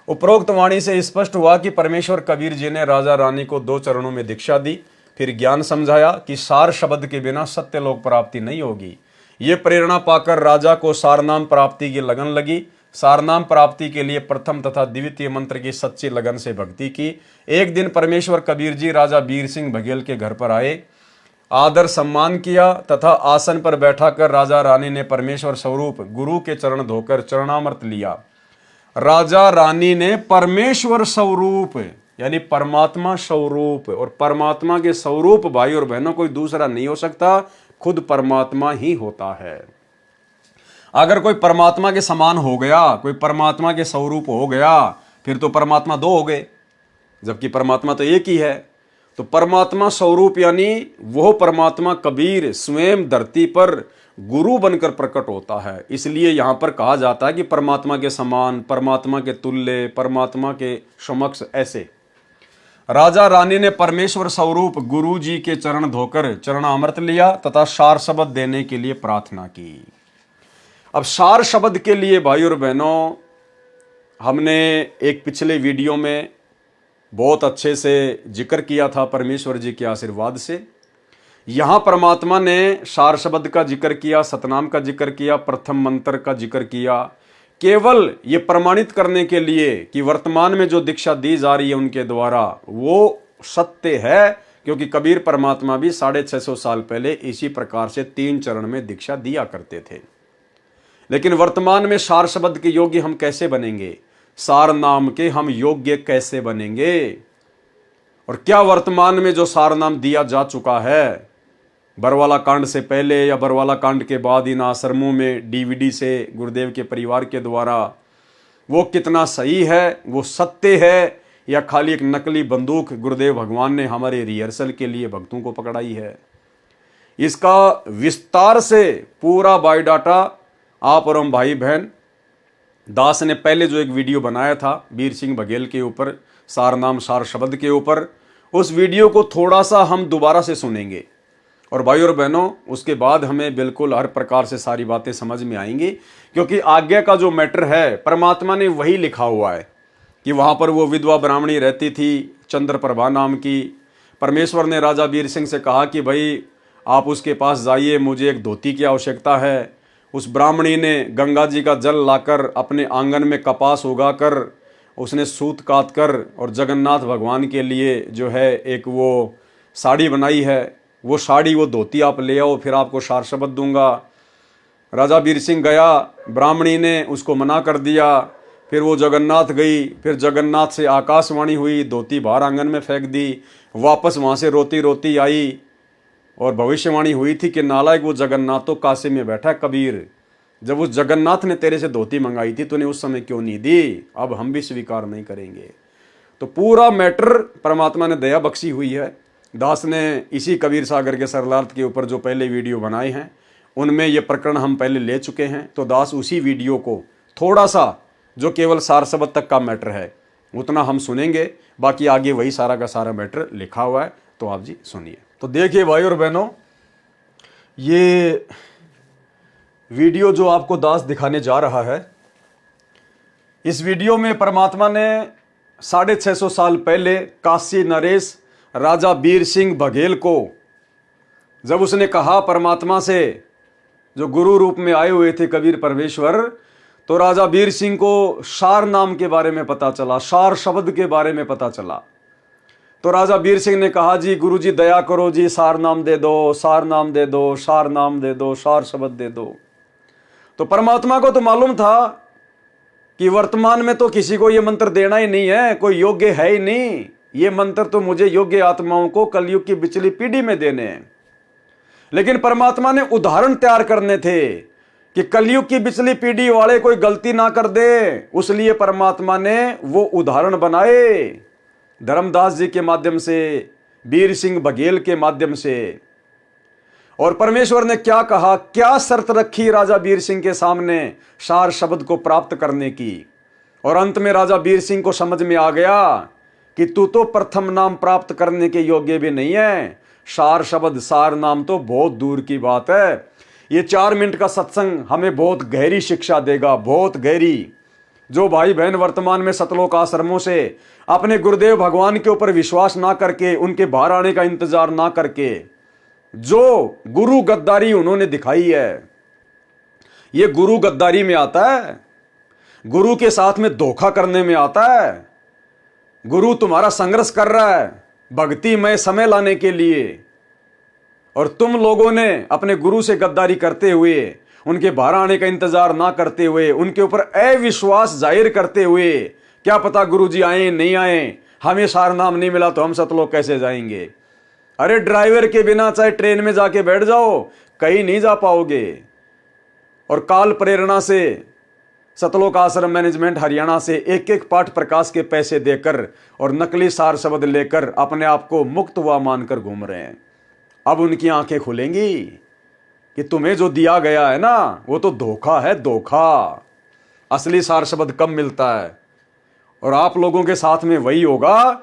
उपरोक्त वाणी से स्पष्ट हुआ कि परमेश्वर कबीर जी ने राजा रानी को 2 चरणों में दीक्षा दी, फिर ज्ञान समझाया कि सार शब्द के बिना सत्य लोक प्राप्ति नहीं होगी। ये प्रेरणा पाकर राजा को सारनाम प्राप्ति की लगन लगी। सारनाम प्राप्ति के लिए प्रथम तथा द्वितीय मंत्र की सच्ची लगन से भक्ति की। एक दिन परमेश्वर कबीर जी राजा बीर सिंह बघेल के घर पर आए, आदर सम्मान किया तथा आसन पर बैठाकर राजा रानी ने परमेश्वर स्वरूप गुरु के चरण धोकर चरणामृत लिया। राजा रानी ने परमेश्वर स्वरूप यानी परमात्मा स्वरूप, और परमात्मा के स्वरूप भाई और बहनों कोई दूसरा नहीं हो सकता, खुद परमात्मा ही होता है। अगर कोई परमात्मा के समान हो गया, कोई परमात्मा के स्वरूप हो गया, फिर तो परमात्मा 2 हो गए, जबकि परमात्मा तो एक ही है। तो परमात्मा स्वरूप यानी वो परमात्मा कबीर स्वयं धरती पर गुरु बनकर प्रकट होता है। इसलिए यहां पर कहा जाता है कि परमात्मा के समान, परमात्मा के तुल्य, परमात्मा के समक्ष। ऐसे राजा रानी ने परमेश्वर स्वरूप गुरु जी के चरण धोकर चरणामृत लिया तथा सार शब्द देने के लिए प्रार्थना की। अब सार शब्द के लिए भाई और बहनों, हमने एक पिछले वीडियो में बहुत अच्छे से जिक्र किया था परमेश्वर जी के आशीर्वाद से। यहां परमात्मा ने सार शब्द का जिक्र किया, सतनाम का जिक्र किया, प्रथम मंत्र का जिक्र किया, केवल ये प्रमाणित करने के लिए कि वर्तमान में जो दीक्षा दी जा रही है उनके द्वारा वो सत्य है, क्योंकि कबीर परमात्मा भी 650 साल पहले इसी प्रकार से 3 चरण में दीक्षा दिया करते थे। लेकिन वर्तमान में सार शब्द के योग्य हम कैसे बनेंगे, सार नाम के हम योग्य कैसे बनेंगे, और क्या वर्तमान में जो सार नाम दिया जा चुका है बरवाला कांड से पहले या बरवाला कांड के बाद इन आश्रमों में डीवीडी से गुरुदेव के परिवार के द्वारा, वो कितना सही है, वो सत्य है, या खाली एक नकली बंदूक गुरुदेव भगवान ने हमारे रिहर्सल के लिए भक्तों को पकड़ाई है। इसका विस्तार से पूरा बायोडाटा आप और हम भाई बहन दास ने पहले जो एक वीडियो बनाया था बीर सिंह बघेल के ऊपर, सार नाम सार शब्द के ऊपर, उस वीडियो को थोड़ा सा हम दोबारा से सुनेंगे और भाई और बहनों, उसके बाद हमें बिल्कुल हर प्रकार से सारी बातें समझ में आएंगी, क्योंकि आज्ञा का जो मैटर है परमात्मा ने वही लिखा हुआ है कि वहाँ पर वो विधवा ब्राह्मणी रहती थी चंद्रप्रभा नाम की। परमेश्वर ने राजा वीर सिंह से कहा कि भाई आप उसके पास जाइए, मुझे एक धोती की आवश्यकता है। उस ब्राह्मणी ने गंगा जी का जल लाकर अपने आंगन में कपास उगाकर उसने सूत काट कर और जगन्नाथ भगवान के लिए जो है एक वो साड़ी बनाई है। वो साड़ी, वो धोती आप ले आओ, फिर आपको सार शब्द दूंगा। राजा वीर सिंह गया, ब्राह्मणी ने उसको मना कर दिया। फिर वो जगन्नाथ गई, फिर जगन्नाथ से आकाशवाणी हुई, धोती बाहर आंगन में फेंक दी। वापस वहाँ से रोती रोती आई और भविष्यवाणी हुई थी कि नालायक, वो जगन्नाथ तो काशी में बैठा है कबीर। जब उस जगन्नाथ ने तेरे से धोती मंगाई थी तूने उस समय क्यों नहीं दी? अब हम भी स्वीकार नहीं करेंगे। तो पूरा मैटर परमात्मा ने दया बख्शी हुई है। दास ने इसी कबीर सागर के सरलार्थ के ऊपर जो पहले वीडियो बनाए हैं उनमें ये प्रकरण हम पहले ले चुके हैं। तो दास उसी वीडियो को थोड़ा सा, जो केवल सार शब्द तक का मैटर है, उतना हम सुनेंगे। बाकी आगे वही सारा का सारा मैटर लिखा हुआ है, तो आप जी सुनिए। तो देखिए भाई और बहनों, ये वीडियो जो आपको दास दिखाने जा रहा है, इस वीडियो में परमात्मा ने 650 साल पहले काशी नरेश राजा वीर सिंह बघेल को, जब उसने कहा परमात्मा से, जो गुरु रूप में आए हुए थे कबीर परमेश्वर, तो राजा वीर सिंह को सार नाम के बारे में पता चला, सार शब्द के बारे में पता चला। तो राजा वीर सिंह ने कहा, जी गुरु जी दया करो जी, सार नाम दे दो, सार नाम दे दो, सार नाम दे दो, सार शब्द दे दो। तो परमात्मा को तो मालूम था कि वर्तमान में तो किसी को ये मंत्र देना ही नहीं है, कोई योग्य है ही नहीं। ये मंत्र तो मुझे योग्य आत्माओं को कलयुग की पिछली पीढ़ी में देने हैं। लेकिन परमात्मा ने उदाहरण तैयार करने थे कि कलयुग की पिछली पीढ़ी वाले कोई गलती ना कर दे, उसलिए परमात्मा ने वो उदाहरण बनाए धर्मदास जी के माध्यम से, वीर सिंह बघेल के माध्यम से। और परमेश्वर ने क्या कहा, क्या शर्त रखी राजा वीर सिंह के सामने सार शब्द को प्राप्त करने की। और अंत में राजा वीर सिंह को समझ में आ गया कि तू तो प्रथम नाम प्राप्त करने के योग्य भी नहीं है, सार शब्द सार नाम तो बहुत दूर की बात है। ये 4 मिनट का सत्संग हमें बहुत गहरी शिक्षा देगा, बहुत गहरी। जो भाई बहन वर्तमान में सतलोक आश्रमों से अपने गुरुदेव भगवान के ऊपर विश्वास ना करके, उनके बाहर आने का इंतजार ना करके, जो गुरु गद्दारी उन्होंने दिखाई है, ये गुरु गद्दारी में आता है, गुरु के साथ में धोखा करने में आता है। गुरु तुम्हारा संघर्ष कर रहा है भक्ति में समय लाने के लिए, और तुम लोगों ने अपने गुरु से गद्दारी करते हुए, उनके बाहर आने का इंतजार ना करते हुए, उनके ऊपर अविश्वास जाहिर करते हुए, क्या पता गुरु जी आए नहीं आए, हमें सार नाम नहीं मिला तो हम सतलोक कैसे जाएंगे। अरे ड्राइवर के बिना चाहे ट्रेन में जाके बैठ जाओ, कहीं नहीं जा पाओगे। और काल प्रेरणा से सतलोक आश्रम मैनेजमेंट हरियाणा से एक एक पाठ प्रकाश के पैसे देकर और नकली सार शब्द लेकर अपने आप को मुक्त हुआ मानकर घूम रहे हैं। अब उनकी आंखें खुलेंगी कि तुम्हें जो दिया गया है ना, वो तो धोखा है, धोखा। असली सार शब्द कब मिलता है? और आप लोगों के साथ में वही होगा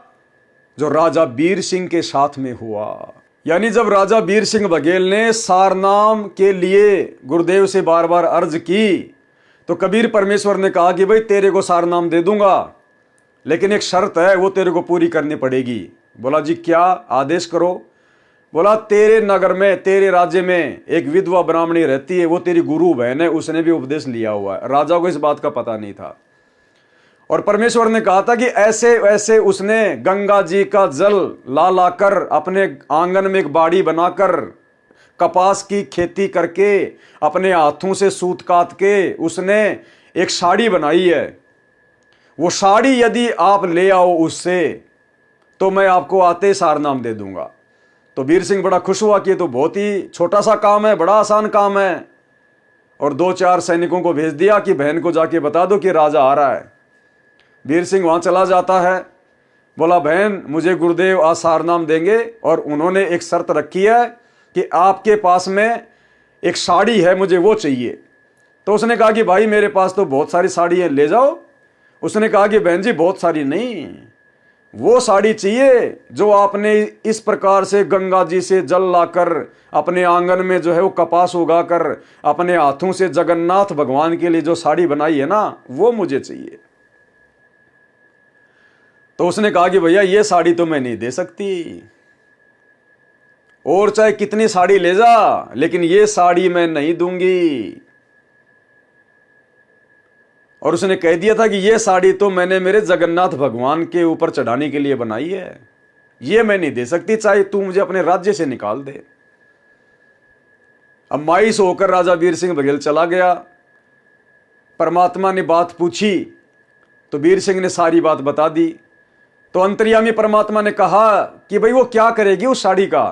जो राजा वीर सिंह के साथ में हुआ। यानी जब राजा वीर सिंह बघेल ने सार नाम के लिए गुरुदेव से बार बार अर्ज की, तो कबीर परमेश्वर ने कहा कि भाई तेरे को सार नाम दे दूंगा, लेकिन एक शर्त है, वो तेरे को पूरी करनी पड़ेगी। बोला जी क्या? आदेश करो। बोला तेरे नगर में, तेरे राज्य में एक विधवा ब्राह्मणी रहती है, वो तेरी गुरु बहन है, उसने भी उपदेश लिया हुआ है। राजा को इस बात का पता नहीं था। और परमेश्वर ने कहा था कि ऐसे वैसे उसने गंगा जी का जल ला लाकर अपने आंगन में एक बाड़ी बनाकर कपास की खेती करके अपने हाथों से सूत काट के उसने एक साड़ी बनाई है। वो साड़ी यदि आप ले आओ उससे, तो मैं आपको आते सार नाम दे दूंगा। तो वीर सिंह बड़ा खुश हुआ कि ये तो बहुत ही छोटा सा काम है, बड़ा आसान काम है। और 2-4 सैनिकों को भेज दिया कि बहन को जाके बता दो कि राजा आ रहा है। वीर सिंह वहां चला जाता है। बोला बहन मुझे गुरुदेव आज सार नाम देंगे, और उन्होंने एक शर्त रखी है कि आपके पास में एक साड़ी है, मुझे वो चाहिए। तो उसने कहा कि भाई मेरे पास तो बहुत सारी साड़ी है, ले जाओ। उसने कहा कि बहन जी बहुत सारी नहीं, वो साड़ी चाहिए जो आपने इस प्रकार से गंगा जी से जल लाकर अपने आंगन में जो है वो कपास उगाकर अपने हाथों से जगन्नाथ भगवान के लिए जो साड़ी बनाई है ना, वो मुझे चाहिए। तो उसने कहा कि भैया ये साड़ी तो मैं नहीं दे सकती, और चाहे कितनी साड़ी ले जा, लेकिन ये साड़ी मैं नहीं दूंगी। और उसने कह दिया था कि ये साड़ी तो मैंने मेरे जगन्नाथ भगवान के ऊपर चढ़ाने के लिए बनाई है, ये मैं नहीं दे सकती, चाहे तू मुझे अपने राज्य से निकाल दे। अब मायूस होकर राजा वीर सिंह बघेल चला गया। परमात्मा ने बात पूछी तो वीर सिंह ने सारी बात बता दी। तो अंतर्यामी परमात्मा ने कहा कि भाई वो क्या करेगी उस साड़ी का।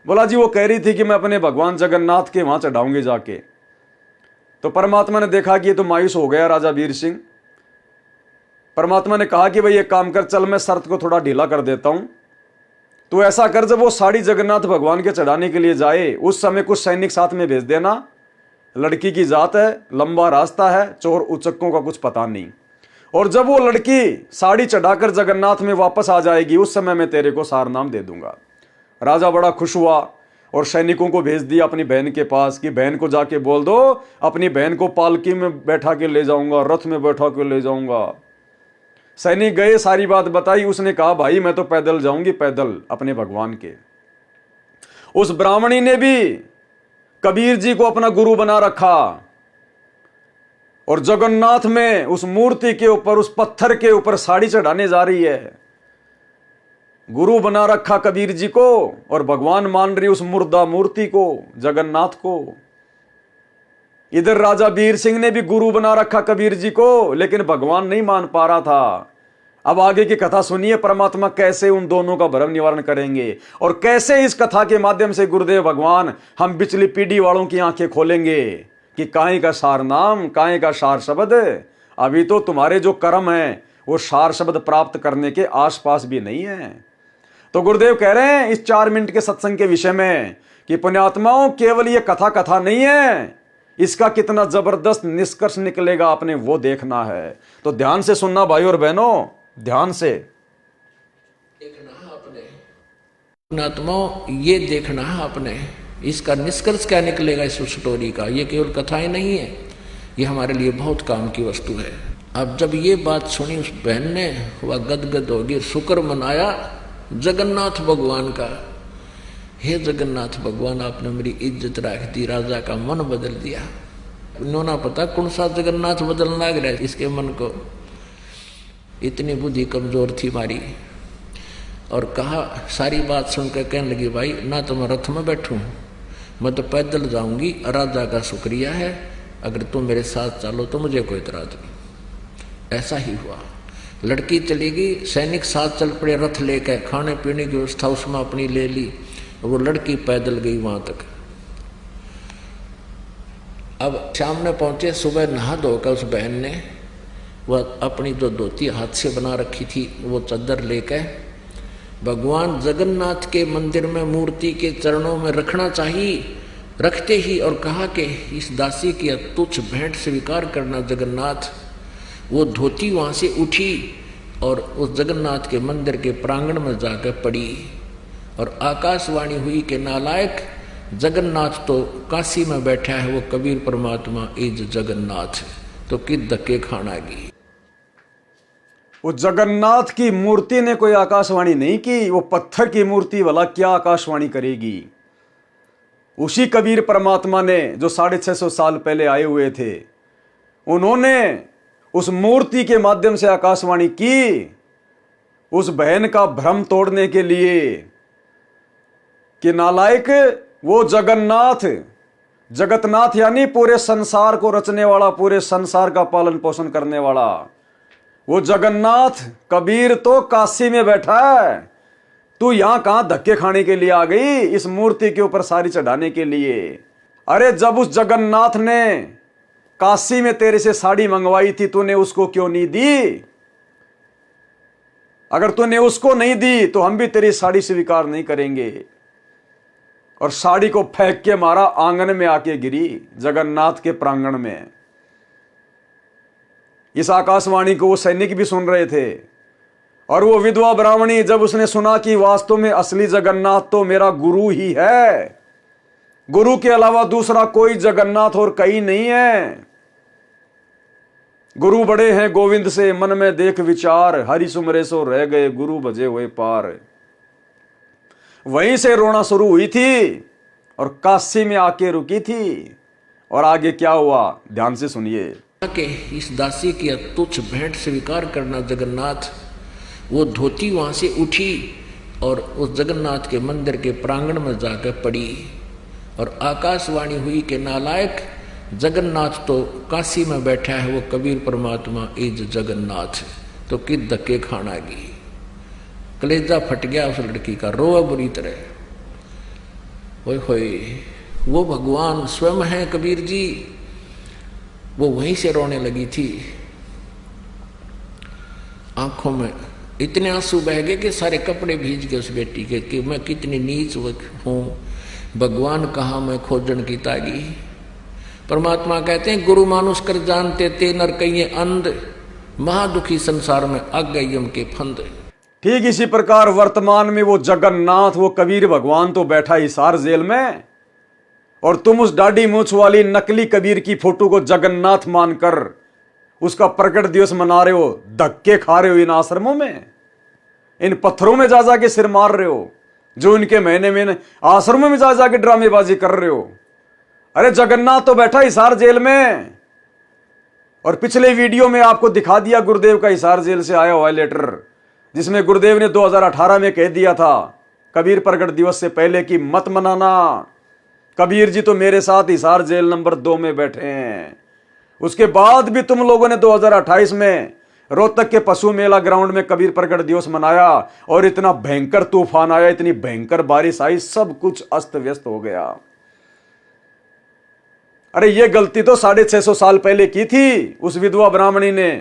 बोला जी वो कह रही थी कि मैं अपने भगवान जगन्नाथ के वहां चढ़ाऊंगी जाके। तो परमात्मा ने देखा कि ये तो मायूस हो गया राजा वीर सिंह। परमात्मा ने कहा कि भाई एक काम कर, चल मैं शर्त को थोड़ा ढीला कर देता हूं। तो ऐसा कर, जब वो साड़ी जगन्नाथ भगवान के चढ़ाने के लिए जाए उस समय कुछ सैनिक साथ में भेज देना। लड़की की जात है, लंबा रास्ता है, चोर उचक्कों का कुछ पता नहीं। और जब वो लड़की साड़ी चढ़ाकर जगन्नाथ में वापस आ जाएगी उस समय मैं तेरे को सार नाम दे दूंगा। राजा बड़ा खुश हुआ और सैनिकों को भेज दिया अपनी बहन के पास कि बहन को जाके बोल दो अपनी बहन को पालकी में बैठा के ले जाऊंगा, रथ में बैठा के ले जाऊंगा। सैनिक गए, सारी बात बताई। उसने कहा भाई मैं तो पैदल जाऊंगी, पैदल अपने भगवान के। उस ब्राह्मणी ने भी कबीर जी को अपना गुरु बना रखा और जगन्नाथ में उस मूर्ति के ऊपर, उस पत्थर के ऊपर साड़ी चढ़ाने जा रही है। गुरु बना रखा कबीर जी को और भगवान मान रही उस मुर्दा मूर्ति को, जगन्नाथ को। इधर राजा वीर सिंह ने भी गुरु बना रखा कबीर जी को, लेकिन भगवान नहीं मान पा रहा था। अब आगे की कथा सुनिए, परमात्मा कैसे उन दोनों का भ्रम निवारण करेंगे और कैसे इस कथा के माध्यम से गुरुदेव भगवान हम पिछली पीढ़ी वालों की आंखें खोलेंगे कि काहे का सार नाम, काहे का सार शब्द। अभी तो तुम्हारे जो कर्म है वो सार शब्द प्राप्त करने के आसपास भी नहीं है। तो गुरुदेव कह रहे हैं इस 4 मिनट के सत्संग के विषय में कि पुण्यात्माओं, केवल ये कथा नहीं है, इसका कितना जबरदस्त निष्कर्ष निकलेगा आपने वो देखना है। तो ध्यान से सुनना भाई और बहनों, ध्यान से देखना है आपने पुण्यात्माओं, ये देखना है आपने इसका निष्कर्ष क्या निकलेगा इस स्टोरी का। ये केवल कथाएं नहीं है, ये हमारे लिए बहुत काम की वस्तु है। अब जब ये बात सुनी उस बहन ने, वह गदगद होगी, शुक्र मनाया जगन्नाथ भगवान का। हे जगन्नाथ भगवान, आपने मेरी इज्जत रख दी, राजा का मन बदल दिया। इन्होंने पता कौन सा जगन्नाथ बदलना लग रहा है इसके मन को, इतनी बुद्धि कमजोर थी मारी। और कहा, सारी बात सुनकर कहने लगी भाई ना तो मैं रथ में बैठूं, मैं तो पैदल जाऊंगी, राजा का शुक्रिया है, अगर तुम मेरे साथ चलो तो मुझे कोई इतराज नहीं। ऐसा ही हुआ, लड़की चली गई, सैनिक साथ चल पड़े रथ लेकर, खाने पीने की व्यवस्था उसमें अपनी ले ली, वो लड़की पैदल गई वहां तक। अब शाम में पहुंचे, सुबह नहा धोकर उस बहन ने वह अपनी जो धोती हाथ से बना रखी थी वो चादर लेकर भगवान जगन्नाथ के मंदिर में मूर्ति के चरणों में रखना चाहिए, रखते ही और कहा कि इस दासी की तुच्छ भेंट स्वीकार करना जगन्नाथ। वो धोती वहाँ से उठी और उस जगन्नाथ के मंदिर के प्रांगण में जाकर पड़ी और आकाशवाणी हुई कि नालायक, जगन्नाथ तो काशी में बैठा है, वो कबीर परमात्मा इज जगन्नाथ, तो किस धक्के खाना गी। वो जगन्नाथ की मूर्ति ने कोई आकाशवाणी नहीं की, वो पत्थर की मूर्ति वाला क्या आकाशवाणी करेगी। उसी कबीर परमात्मा ने जो 650 साल पहले आए हुए थे, उन्होंने उस मूर्ति के माध्यम से आकाशवाणी की उस बहन का भ्रम तोड़ने के लिए कि नालायक, वो जगन्नाथ, जगतनाथ यानी पूरे संसार को रचने वाला, पूरे संसार का पालन पोषण करने वाला, वो जगन्नाथ कबीर तो काशी में बैठा है, तू यहां कहां धक्के खाने के लिए आ गई इस मूर्ति के ऊपर साड़ी चढ़ाने के लिए। अरे जब उस जगन्नाथ ने काशी में तेरे से साड़ी मंगवाई थी, तूने उसको क्यों नहीं दी? अगर तूने उसको नहीं दी तो हम भी तेरी साड़ी स्वीकार नहीं करेंगे। और साड़ी को फेंक के मारा, आंगन में आके गिरी जगन्नाथ के प्रांगण में। इस आकाशवाणी को वो सैनिक भी सुन रहे थे और वो विधवा ब्राह्मणी जब उसने सुना कि वास्तव में असली जगन्नाथ तो मेरा गुरु ही है, गुरु के अलावा दूसरा कोई जगन्नाथ और कहीं नहीं है, गुरु बड़े हैं गोविंद से मन में देख विचार, हरि सुमरे सो रह गए गुरु भजे हुए पार। वहीं से रोना शुरू हुई थी और काशी में आके रुकी थी। और आगे क्या हुआ ध्यान से सुनिए। कि इस दासी की तुच्छ भेंट स्वीकार करना जगन्नाथ, वो धोती वहां से उठी और उस जगन्नाथ के मंदिर के प्रांगण में जाकर पड़ी और आकाशवाणी हुई कि नालायक, जगन्नाथ तो काशी में बैठा है, वो कबीर परमात्मा इज जगन्नाथ, तो कित धक्के खाना गी। कलेजा फट गया उस लड़की का, रोआ बुरी तरह। ओए होए, वो भगवान स्वयं है कबीर जी। वो वहीं से रोने लगी थी, आंखों में इतने आंसू बह गए कि सारे कपड़े भीज गए उस बेटी के, कि मैं कितनी नीच हूं, भगवान कहाँ मैं खोजन की तागी। परमात्मा कहते हैं गुरु मानुष कर जानते ते नर कहिए अंध, महादुखी संसार में अग गई यम के फंद। ठीक इसी प्रकार वर्तमान में वो जगन्नाथ, वो कबीर भगवान तो बैठा हिसार जेल में, और तुम उस दाढ़ी मूछ वाली नकली कबीर की फोटो को जगन्नाथ मानकर उसका प्रकट दिवस मना रहे हो, धक्के खा रहे हो इन आश्रमों में, इन पत्थरों में जा जाके सिर मार रहे हो, जो इनके महीने में आश्रमों में जा जाके ड्रामेबाजी कर रहे हो। अरे जगन्नाथ तो बैठा हिसार जेल में। और पिछले वीडियो में आपको दिखा दिया गुरुदेव का हिसार जेल से आया हुआ लेटर, जिसमें गुरुदेव ने 2018 में कह दिया था कबीर प्रकट दिवस से पहले कि मत मनाना, कबीर जी तो मेरे साथ हिसार जेल नंबर 2 में बैठे हैं। उसके बाद भी तुम लोगों ने 2028 में रोहतक के पशु मेला ग्राउंड में कबीर प्रकट दिवस मनाया और इतना भयंकर तूफान आया, इतनी भयंकर बारिश आई, सब कुछ अस्त व्यस्त हो गया। अरे ये गलती तो 650 साल पहले की थी उस विधवा ब्राह्मणी ने।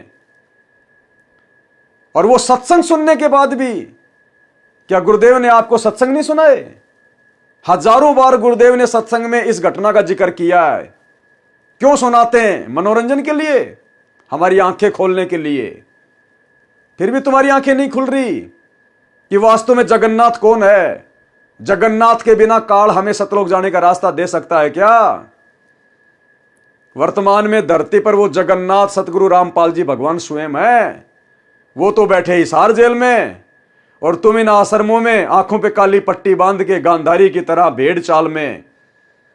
और वो सत्संग सुनने के बाद भी, क्या गुरुदेव ने आपको सत्संग नहीं सुनाए? हजारों बार गुरुदेव ने सत्संग में इस घटना का जिक्र किया है। क्यों सुनाते हैं? मनोरंजन के लिए, हमारी आंखें खोलने के लिए। फिर भी तुम्हारी आंखें नहीं खुल रही कि वास्तव में जगन्नाथ कौन है। जगन्नाथ के बिना काल हमें सतलोक जाने का रास्ता दे सकता है क्या? वर्तमान में धरती पर वो जगन्नाथ सतगुरु रामपाल जी भगवान स्वयं है। वो तो बैठे हिसार जेल में, और तुम इन आश्रमों में आंखों पे काली पट्टी बांध के गांधारी की तरह भेड़ चाल में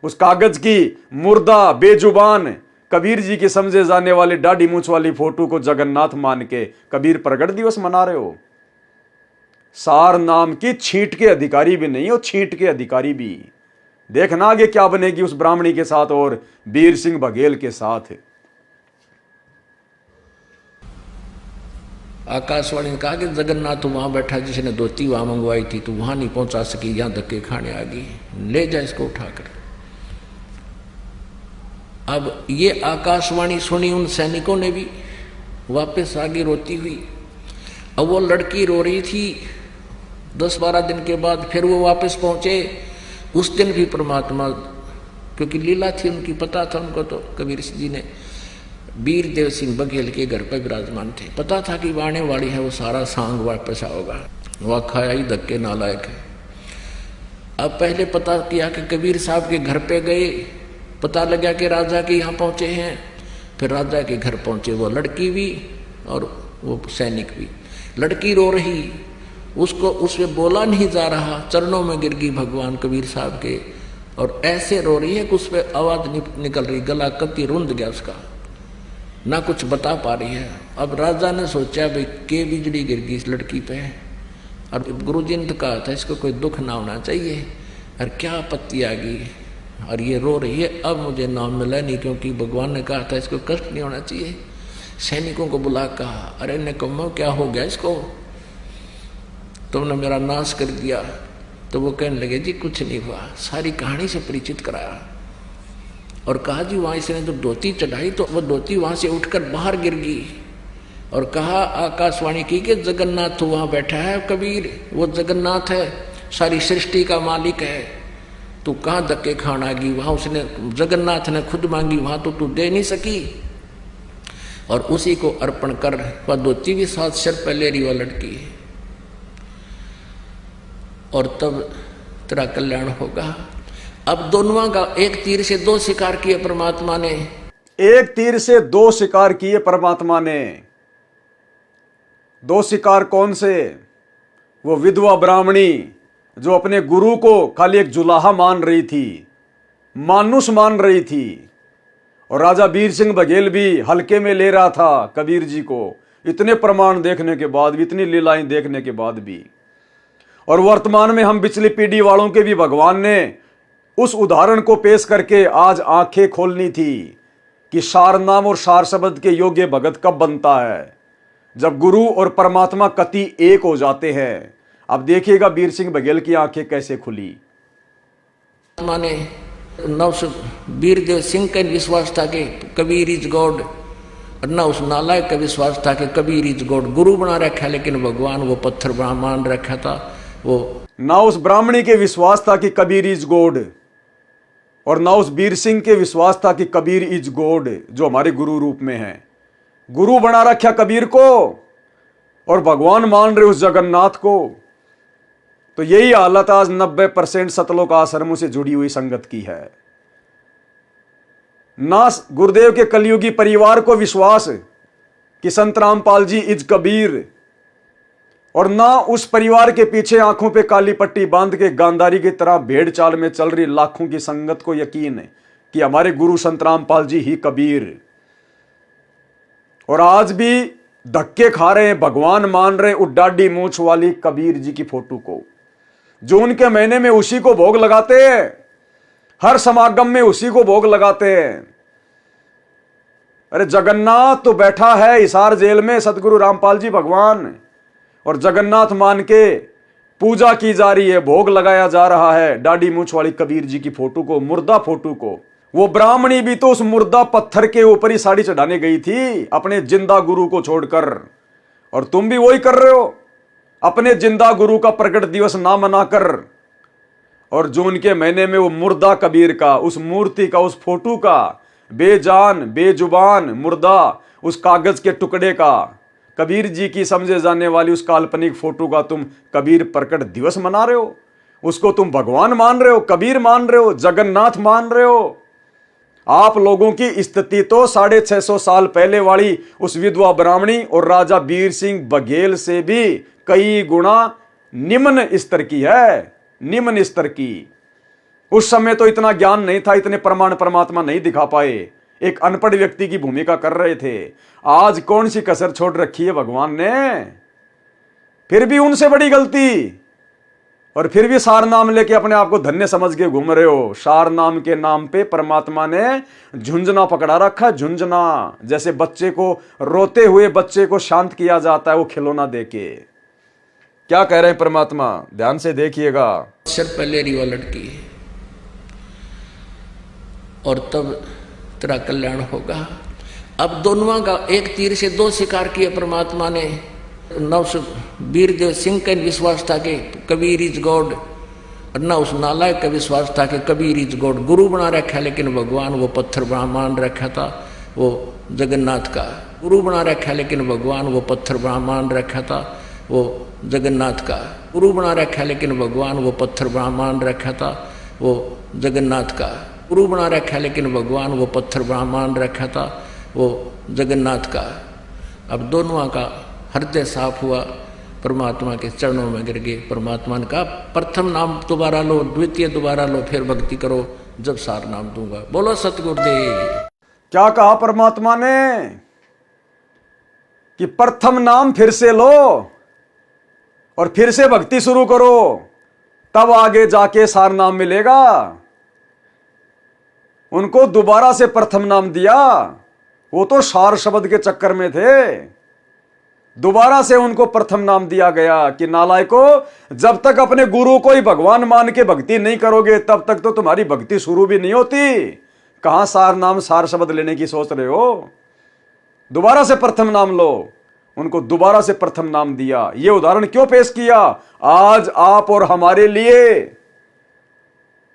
उस कागज की मुर्दा बेजुबान कबीर जी की समझे जाने वाली दाढ़ी मूछ वाली फोटो को जगन्नाथ मान के कबीर प्रकट दिवस मना रहे हो। सार नाम की छींट के अधिकारी भी नहीं हो, छींट के अधिकारी भी। देखना आगे क्या बनेगी उस ब्राह्मणी के साथ और वीर सिंह बघेल के साथ। आकाशवाणी ने कहा कि जगन्नाथ तो वहां बैठा जिसने धोती वहां मंगवाई थी, तो वहां नहीं पहुंचा सकी, यहां धक्के खाने आ गई, ले जा इसको उठाकर। अब ये आकाशवाणी सुनी उन सैनिकों ने भी, वापस आ गई रोती हुई। अब वो लड़की रो रही थी। 10-12 दिन के बाद फिर वो वापस पहुंचे। उस दिन भी परमात्मा, क्योंकि लीला थी उनकी, पता था उनको, तो कबीर जी ने वीर देव सिंह बघेल के घर पर विराजमान थे। पता था कि आने वाली है वो सारा सांग वापस आओगा, वह खाया ही धक्के नालायक है। अब पहले पता किया कि कबीर साहब के घर पे गए, पता लगा कि राजा के यहाँ पहुंचे हैं। फिर राजा के घर पहुंचे, वो लड़की भी और वो सैनिक भी। लड़की रो रही, उसको उसमें बोला नहीं जा रहा, चरणों में गिर गई भगवान कबीर साहब के, और ऐसे रो रही है कि उस पर आवाज निकल रही, गला कति रुंध गया उसका, ना कुछ बता पा रही है। अब राजा ने सोचा भाई के बिजली गिर गई इस लड़की पे, और गुरुजी ने तो कहा था इसको कोई दुख ना होना चाहिए, और क्या आपत्ति आ गई, और ये रो रही है, अब मुझे नाम मिला नहीं, क्योंकि भगवान ने कहा था इसको कष्ट नहीं होना चाहिए। सैनिकों को बुला कहा, अरे निकम्मो क्या हो गया इसको, तुमने मेरा नाश कर दिया। तो वो कहने लगे जी कुछ नहीं हुआ, सारी कहानी से परिचित कराया और कहा जी वहां इसने जब धोती चढ़ाई तो वो धोती वहां से उठकर बाहर गिर गई, और कहा आकाशवाणी की कि जगन्नाथ तो वहां बैठा है कबीर, वो जगन्नाथ है, सारी सृष्टि का मालिक है, तू कहाँ धक्के खाना गई, वहां उसने जगन्नाथ ने खुद मांगी, वहां तो तू दे नहीं सकी, और उसी को अर्पण कर। वह धोती भी साथ सिर पर ले रही वह लड़की, और तब तेरा कल्याण होगा। अब दोनों का एक तीर से दो शिकार किए परमात्मा ने। एक तीर से दो शिकार किए परमात्मा ने। दो शिकार कौन से? वो विधवा ब्राह्मणी जो अपने गुरु को खाली एक जुलाहा मान रही थी, मानुष मान रही थी, और राजा वीर सिंह बघेल भी हल्के में ले रहा था कबीर जी को, इतने प्रमाण देखने के बाद भी, इतनी लीलाएं देखने के बाद भी। और वर्तमान में हम पिछली पीढ़ी वालों के भी भगवान ने उस उदाहरण को पेश करके आज आंखें खोलनी थी कि सार नाम और सार शब्द के योग्य भगत कब बनता है, जब गुरु और परमात्मा कति एक हो जाते हैं। अब देखिएगा वीर सिंह बघेल की आंखें कैसे खुली। माने वीरदेव सिंह का विश्वास था कि कबीर इज गॉड, और न उस नालायक का विश्वास था कि कबीर इज गॉड। गुरु बना रखा लेकिन भगवान वो पत्थर मान रखा था। वो ना उस ब्राह्मणी के विश्वास था कि कबीर इज गॉड, और ना उस वीर सिंह के विश्वास था कि कबीर इज गॉड जो हमारे गुरु रूप में है। गुरु बना रखा कबीर को और भगवान मान रहे उस जगन्नाथ को। तो यही हालत आज 90% सतलोक आश्रमों से जुड़ी हुई संगत की है। ना गुरुदेव के कलयुगी परिवार को विश्वास कि संत रामपाल जी इज कबीर, और ना उस परिवार के पीछे आंखों पे काली पट्टी बांध के गांधारी की तरह भेड़ चाल में चल रही लाखों की संगत को यकीन है कि हमारे गुरु संत रामपाल जी ही कबीर। और आज भी धक्के खा रहे हैं, भगवान मान रहे उड्डाडी मूछ वाली कबीर जी की फोटो को, जो उनके महीने में उसी को भोग लगाते हैं, हर समागम में उसी को भोग लगाते हैं। अरे जगन्नाथ तो बैठा है हिसार जेल में, सतगुरु रामपाल जी भगवान, और जगन्नाथ मान के पूजा की जा रही है, भोग लगाया जा रहा है दाढ़ी मूछ वाली कबीर जी की फोटो को, मुर्दा फोटो को। वो ब्राह्मणी भी तो उस मुर्दा पत्थर के ऊपर ही साड़ी चढ़ाने गई थी अपने जिंदा गुरु को छोड़कर, और तुम भी वही कर रहे हो, अपने जिंदा गुरु का प्रकट दिवस ना मनाकर, और जो उनके महीने में वो मुर्दा कबीर का, उस मूर्ति का, उस फोटो का, बेजान बेजुबान मुर्दा, उस कागज के टुकड़े का, कबीर जी की समझे जाने वाली उस काल्पनिक फोटो का तुम कबीर प्रकट दिवस मना रहे हो। उसको तुम भगवान मान रहे हो, कबीर मान रहे हो, जगन्नाथ मान रहे हो। आप लोगों की स्थिति तो 650 साल पहले वाली उस विधवा ब्राह्मणी और राजा वीर सिंह बघेल से भी कई गुना निम्न स्तर की है, निम्न स्तर की। उस समय तो इतना ज्ञान नहीं था, इतने प्रमाण परमात्मा नहीं दिखा पाए, एक अनपढ़ व्यक्ति की भूमिका कर रहे थे। आज कौन सी कसर छोड़ रखी है भगवान ने, फिर भी उनसे बड़ी गलती, और फिर भी सार नाम लेके अपने आप को धन्य समझ के घूम रहे हो। सार नाम के नाम पे परमात्मा ने झुंझुना पकड़ा रखा, झुंझुना, जैसे बच्चे को, रोते हुए बच्चे को शांत किया जाता है वो खिलौना देके। क्या कह रहे हैं परमात्मा, ध्यान से देखिएगा। सिर पहले रिवा लटकी और तब तेरा कल्याण होगा। अब दोनों का एक तीर से दो शिकार किए परमात्मा ने। न उस वीरदेव सिंह का विश्वास था कि कबीर इज गॉड, और न उस नालायक का विश्वास था कि कबीर इज गॉड। गुरु बना रखा लेकिन भगवान वो पत्थर मान रखा था, वो जगन्नाथ का। गुरु बना रखा लेकिन भगवान वो पत्थर मान रखा था, वो जगन्नाथ का। गुरु बना रखा लेकिन भगवान वो पत्थर मान रखा था, वो जगन्नाथ का। गुरु बना रखा लेकिन भगवान वो पत्थर मान रखा था, वो जगन्नाथ का। अब दोनों का हृदय साफ हुआ, परमात्मा के चरणों में गिर गए। परमात्मा ने कहा प्रथम नाम दोबारा लो, द्वितीय दोबारा लो, फिर भक्ति करो, जब सार नाम दूंगा। बोलो सतगुरुदेव। क्या कहा परमात्मा ने कि प्रथम नाम फिर से लो और फिर से भक्ति शुरू करो, तब आगे जाके सार नाम मिलेगा। उनको दोबारा से प्रथम नाम दिया, वो तो सार शब्द के चक्कर में थे। दोबारा से उनको प्रथम नाम दिया गया कि नालायको, जब तक अपने गुरु को ही भगवान मान के भक्ति नहीं करोगे तब तक तो तुम्हारी भक्ति शुरू भी नहीं होती। कहां सार नाम, सार शब्द लेने की सोच रहे हो? दोबारा से प्रथम नाम लो। उनको दोबारा से प्रथम नाम दिया। यह उदाहरण क्यों पेश किया? आज आप और हमारे लिए।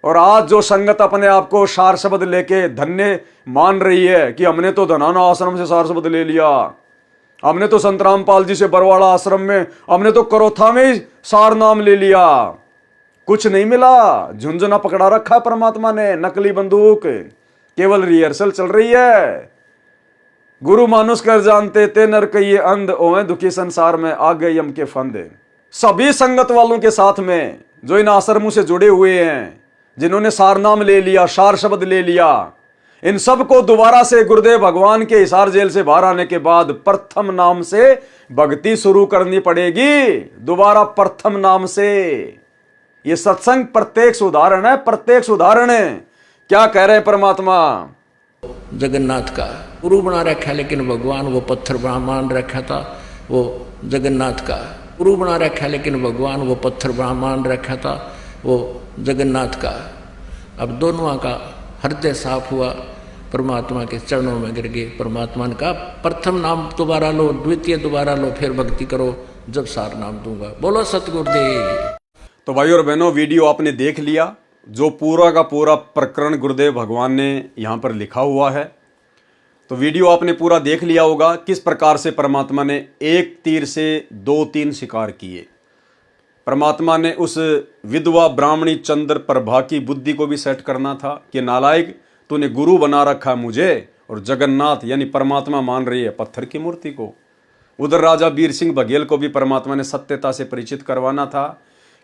और आज जो संगत अपने आप को सार शब्द लेके धन्य मान रही है कि हमने तो धनाना आश्रम से सार शब्द ले लिया, हमने तो संत रामपाल जी से बरवाड़ा आश्रम में, हमने तो करोथा में ही सार नाम ले लिया, कुछ नहीं मिला, झुंझुना पकड़ा रखा परमात्मा ने, नकली बंदूक, केवल रिहर्सल चल रही है। गुरु मानुष कर जानते ते नर कहिए अंध, ओए दुखी संसार में आ गए यम के फंद। सभी संगत वालों के साथ में जो इन आश्रमों से जुड़े हुए हैं, जिन्होंने सार नाम ले लिया, सार शब्द ले लिया, इन सबको दोबारा से गुरुदेव भगवान के हिसार जेल से बाहर आने के बाद प्रथम नाम से भक्ति शुरू करनी पड़ेगी। दोबारा प्रथम नाम से। ये सत्संग प्रत्यक्ष उदाहरण है, प्रत्यक्ष उदाहरण है। क्या कह रहे हैं परमात्मा? जगन्नाथ का गुरु बना रखा, लेकिन भगवान वो पत्थर मान रखा था। वो जगन्नाथ का गुरु बना रखा, लेकिन भगवान वो पत्थर मान रखा था। वो जगन्नाथ का। अब दोनों का हृदय साफ हुआ, परमात्मा के चरणों में गिर गए। परमात्मा ने कहा प्रथम नाम दोबारा लो, द्वितीय दोबारा लो, फिर भक्ति करो, जब सार नाम दूंगा। बोलो सतगुरुदेव। तो भाई और बहनों, वीडियो आपने देख लिया। जो पूरा का पूरा प्रकरण गुरुदेव भगवान ने यहाँ पर लिखा हुआ है, तो वीडियो आपने पूरा देख लिया होगा किस प्रकार से परमात्मा ने एक तीर से 2-3 शिकार किए। परमात्मा ने उस विधवा ब्राह्मणी चंद्र प्रभा की बुद्धि को भी सेट करना था कि नालायक, तूने गुरु बना रखा मुझे, और जगन्नाथ यानी परमात्मा मान रही है पत्थर की मूर्ति को। उधर राजा वीर सिंह बघेल को भी परमात्मा ने सत्यता से परिचित करवाना था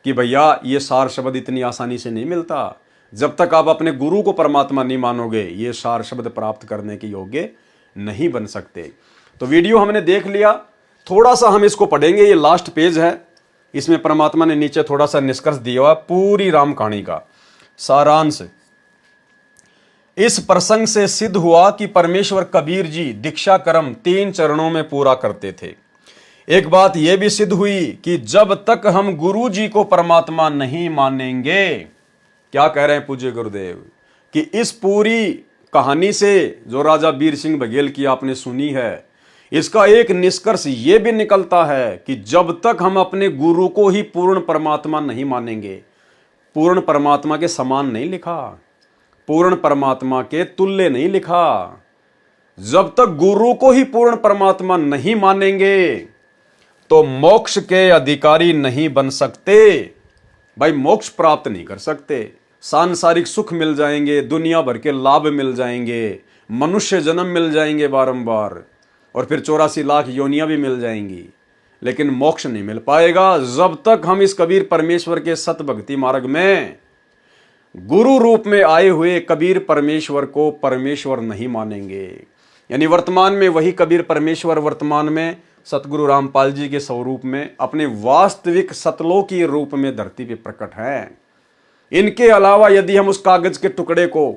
कि भैया ये सार शब्द इतनी आसानी से नहीं मिलता। जब तक आप अपने गुरु को परमात्मा नहीं मानोगे, ये सार शब्द प्राप्त करने के योग्य नहीं बन सकते। तो वीडियो हमने देख लिया, थोड़ा सा हम इसको पढ़ेंगे। ये लास्ट पेज है, इसमें परमात्मा ने नीचे थोड़ा सा निष्कर्ष दिया हुआ पूरी राम कहानी का सारांश। इस प्रसंग से सिद्ध हुआ कि परमेश्वर कबीर जी दीक्षा कर्म 3 चरणों में पूरा करते थे। एक बात यह भी सिद्ध हुई कि जब तक हम गुरु जी को परमात्मा नहीं मानेंगे, क्या कह रहे हैं पूज्य गुरुदेव, कि इस पूरी कहानी से जो राजा वीर सिंह बघेल की आपने सुनी है, इसका एक निष्कर्ष यह भी निकलता है कि जब तक हम अपने गुरु को ही पूर्ण परमात्मा नहीं मानेंगे, पूर्ण परमात्मा के समान नहीं लिखा, पूर्ण परमात्मा के तुल्य नहीं लिखा, जब तक गुरु को ही पूर्ण परमात्मा नहीं मानेंगे तो मोक्ष के अधिकारी नहीं बन सकते। भाई मोक्ष प्राप्त नहीं कर सकते। सांसारिक सुख मिल जाएंगे, दुनिया भर के लाभ मिल जाएंगे, मनुष्य जन्म मिल जाएंगे बारंबार, और फिर 84 लाख योनियां भी मिल जाएंगी, लेकिन मोक्ष नहीं मिल पाएगा जब तक हम इस कबीर परमेश्वर के सत भक्ति मार्ग में गुरु रूप में आए हुए कबीर परमेश्वर को परमेश्वर नहीं मानेंगे। यानी वर्तमान में वही कबीर परमेश्वर वर्तमान में सतगुरु रामपाल जी के स्वरूप में अपने वास्तविक सतलोकी रूप में धरती पे प्रकट है। इनके अलावा यदि हम उस कागज के टुकड़े को,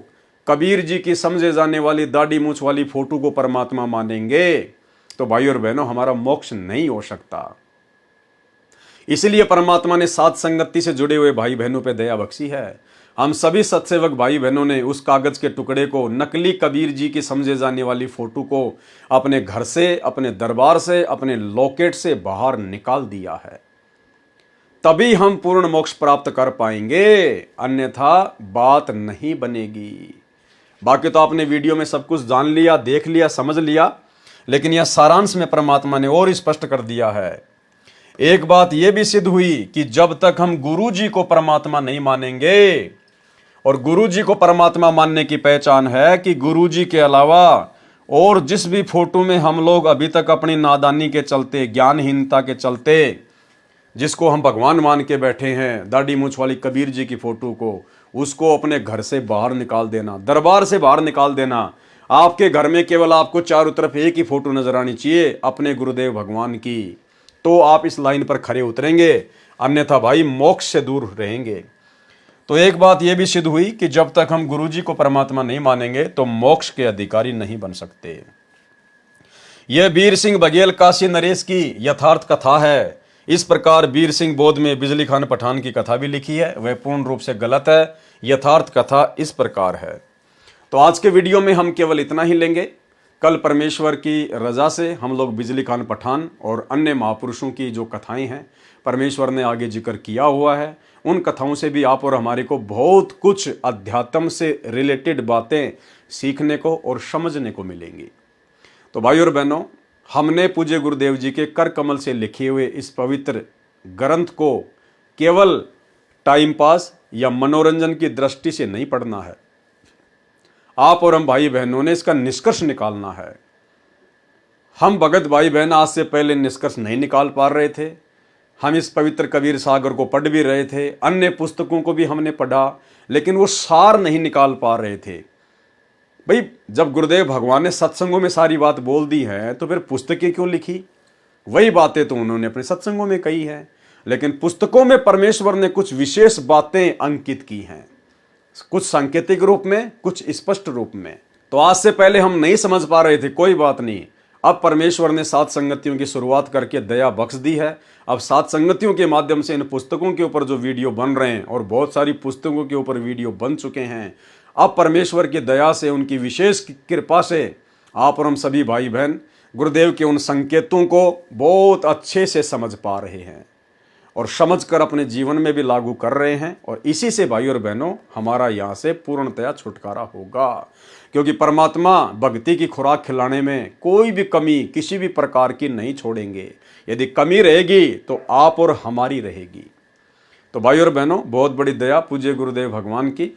कबीर जी की समझे जाने वाली दाढ़ी मूछ वाली फोटो को परमात्मा मानेंगे, तो भाई और बहनों हमारा मोक्ष नहीं हो सकता। इसलिए परमात्मा ने सात संगति से जुड़े हुए भाई बहनों पे दया बख्शी है। हम सभी सत्सेवक भाई बहनों ने उस कागज के टुकड़े को, नकली कबीर जी की समझे जाने वाली फोटो को अपने घर से, अपने दरबार से, अपने लॉकेट से बाहर निकाल दिया है। तभी हम पूर्ण मोक्ष प्राप्त कर पाएंगे, अन्यथा बात नहीं बनेगी। बाकी तो आपने वीडियो में सब कुछ जान लिया, देख लिया, समझ लिया, लेकिन यह सारांश में परमात्मा ने और स्पष्ट कर दिया है। एक बात यह भी सिद्ध हुई कि जब तक हम गुरु जी को परमात्मा नहीं मानेंगे, और गुरु जी को परमात्मा मानने की पहचान है कि गुरु जी के अलावा और जिस भी फोटो में हम लोग अभी तक अपनी नादानी के चलते, ज्ञानहीनता के चलते, जिसको हम भगवान मान के बैठे हैं, दाढ़ी मूछ वाली कबीर जी की फोटो को, उसको अपने घर से बाहर निकाल देना, दरबार से बाहर निकाल देना। आपके घर में केवल आपको चारों तरफ एक ही फोटो नजर आनी चाहिए, अपने गुरुदेव भगवान की, तो आप इस लाइन पर खड़े उतरेंगे, अन्यथा भाई मोक्ष से दूर रहेंगे। तो एक बात यह भी सिद्ध हुई कि जब तक हम गुरु जी को परमात्मा नहीं मानेंगे तो मोक्ष के अधिकारी नहीं बन सकते। यह वीर सिंह बघेल काशी नरेश की यथार्थ कथा है। इस प्रकार वीर सिंह बोध में बिजली खान पठान की कथा भी लिखी है, वह पूर्ण रूप से गलत है। यथार्थ कथा इस प्रकार है। तो आज के वीडियो में हम केवल इतना ही लेंगे। कल परमेश्वर की रजा से हम लोग बिजली खान पठान और अन्य महापुरुषों की जो कथाएं हैं परमेश्वर ने आगे जिक्र किया हुआ है, उन कथाओं से भी आप और हमारे को बहुत कुछ अध्यात्म से रिलेटेड बातें सीखने को और समझने को मिलेंगी। तो भाई और बहनों, हमने पूज्य गुरुदेव जी के कर कमल से लिखे हुए इस पवित्र ग्रंथ को केवल टाइम पास या मनोरंजन की दृष्टि से नहीं पढ़ना है। आप और हम भाई बहनों ने इसका निष्कर्ष निकालना है। हम भगत भाई बहन आज से पहले निष्कर्ष नहीं निकाल पा रहे थे। हम इस पवित्र कबीर सागर को पढ़ भी रहे थे, अन्य पुस्तकों को भी हमने पढ़ा, लेकिन वो सार नहीं निकाल पा रहे थे। भाई जब गुरुदेव भगवान ने सत्संगों में सारी बात बोल दी है तो फिर पुस्तकें क्यों लिखी? वही बातें तो उन्होंने अपने सत्संगों में कही है, लेकिन पुस्तकों में परमेश्वर ने कुछ विशेष बातें अंकित की हैं, कुछ सांकेतिक रूप में, कुछ स्पष्ट रूप में। तो आज से पहले हम नहीं समझ पा रहे थे, कोई बात नहीं। अब परमेश्वर ने सात संगतियों की शुरुआत करके दया बख्श दी है। अब सात संगतियों के माध्यम से इन पुस्तकों के ऊपर जो वीडियो बन रहे हैं, और बहुत सारी पुस्तकों के ऊपर वीडियो बन चुके हैं, अब परमेश्वर की दया से, उनकी विशेष कृपा से आप और हम सभी भाई बहन गुरुदेव के उन संकेतों को बहुत अच्छे से समझ पा रहे हैं और समझकर अपने जीवन में भी लागू कर रहे हैं। और इसी से भाई और बहनों हमारा यहाँ से पूर्णतया छुटकारा होगा, क्योंकि परमात्मा भक्ति की खुराक खिलाने में कोई भी कमी किसी भी प्रकार की नहीं छोड़ेंगे। यदि कमी रहेगी तो आप और हमारी रहेगी। तो भाई और बहनों बहुत बड़ी दया पूज्य गुरुदेव भगवान की।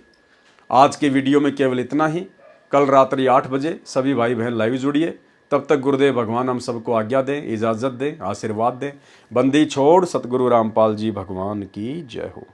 आज के वीडियो में केवल इतना ही। कल रात्रि 8 बजे सभी भाई बहन लाइव जुड़िए। तब तक गुरुदेव भगवान हम सबको आज्ञा दें, इजाज़त दें, आशीर्वाद दें। बंदी छोड़ सतगुरु रामपाल जी भगवान की जय हो।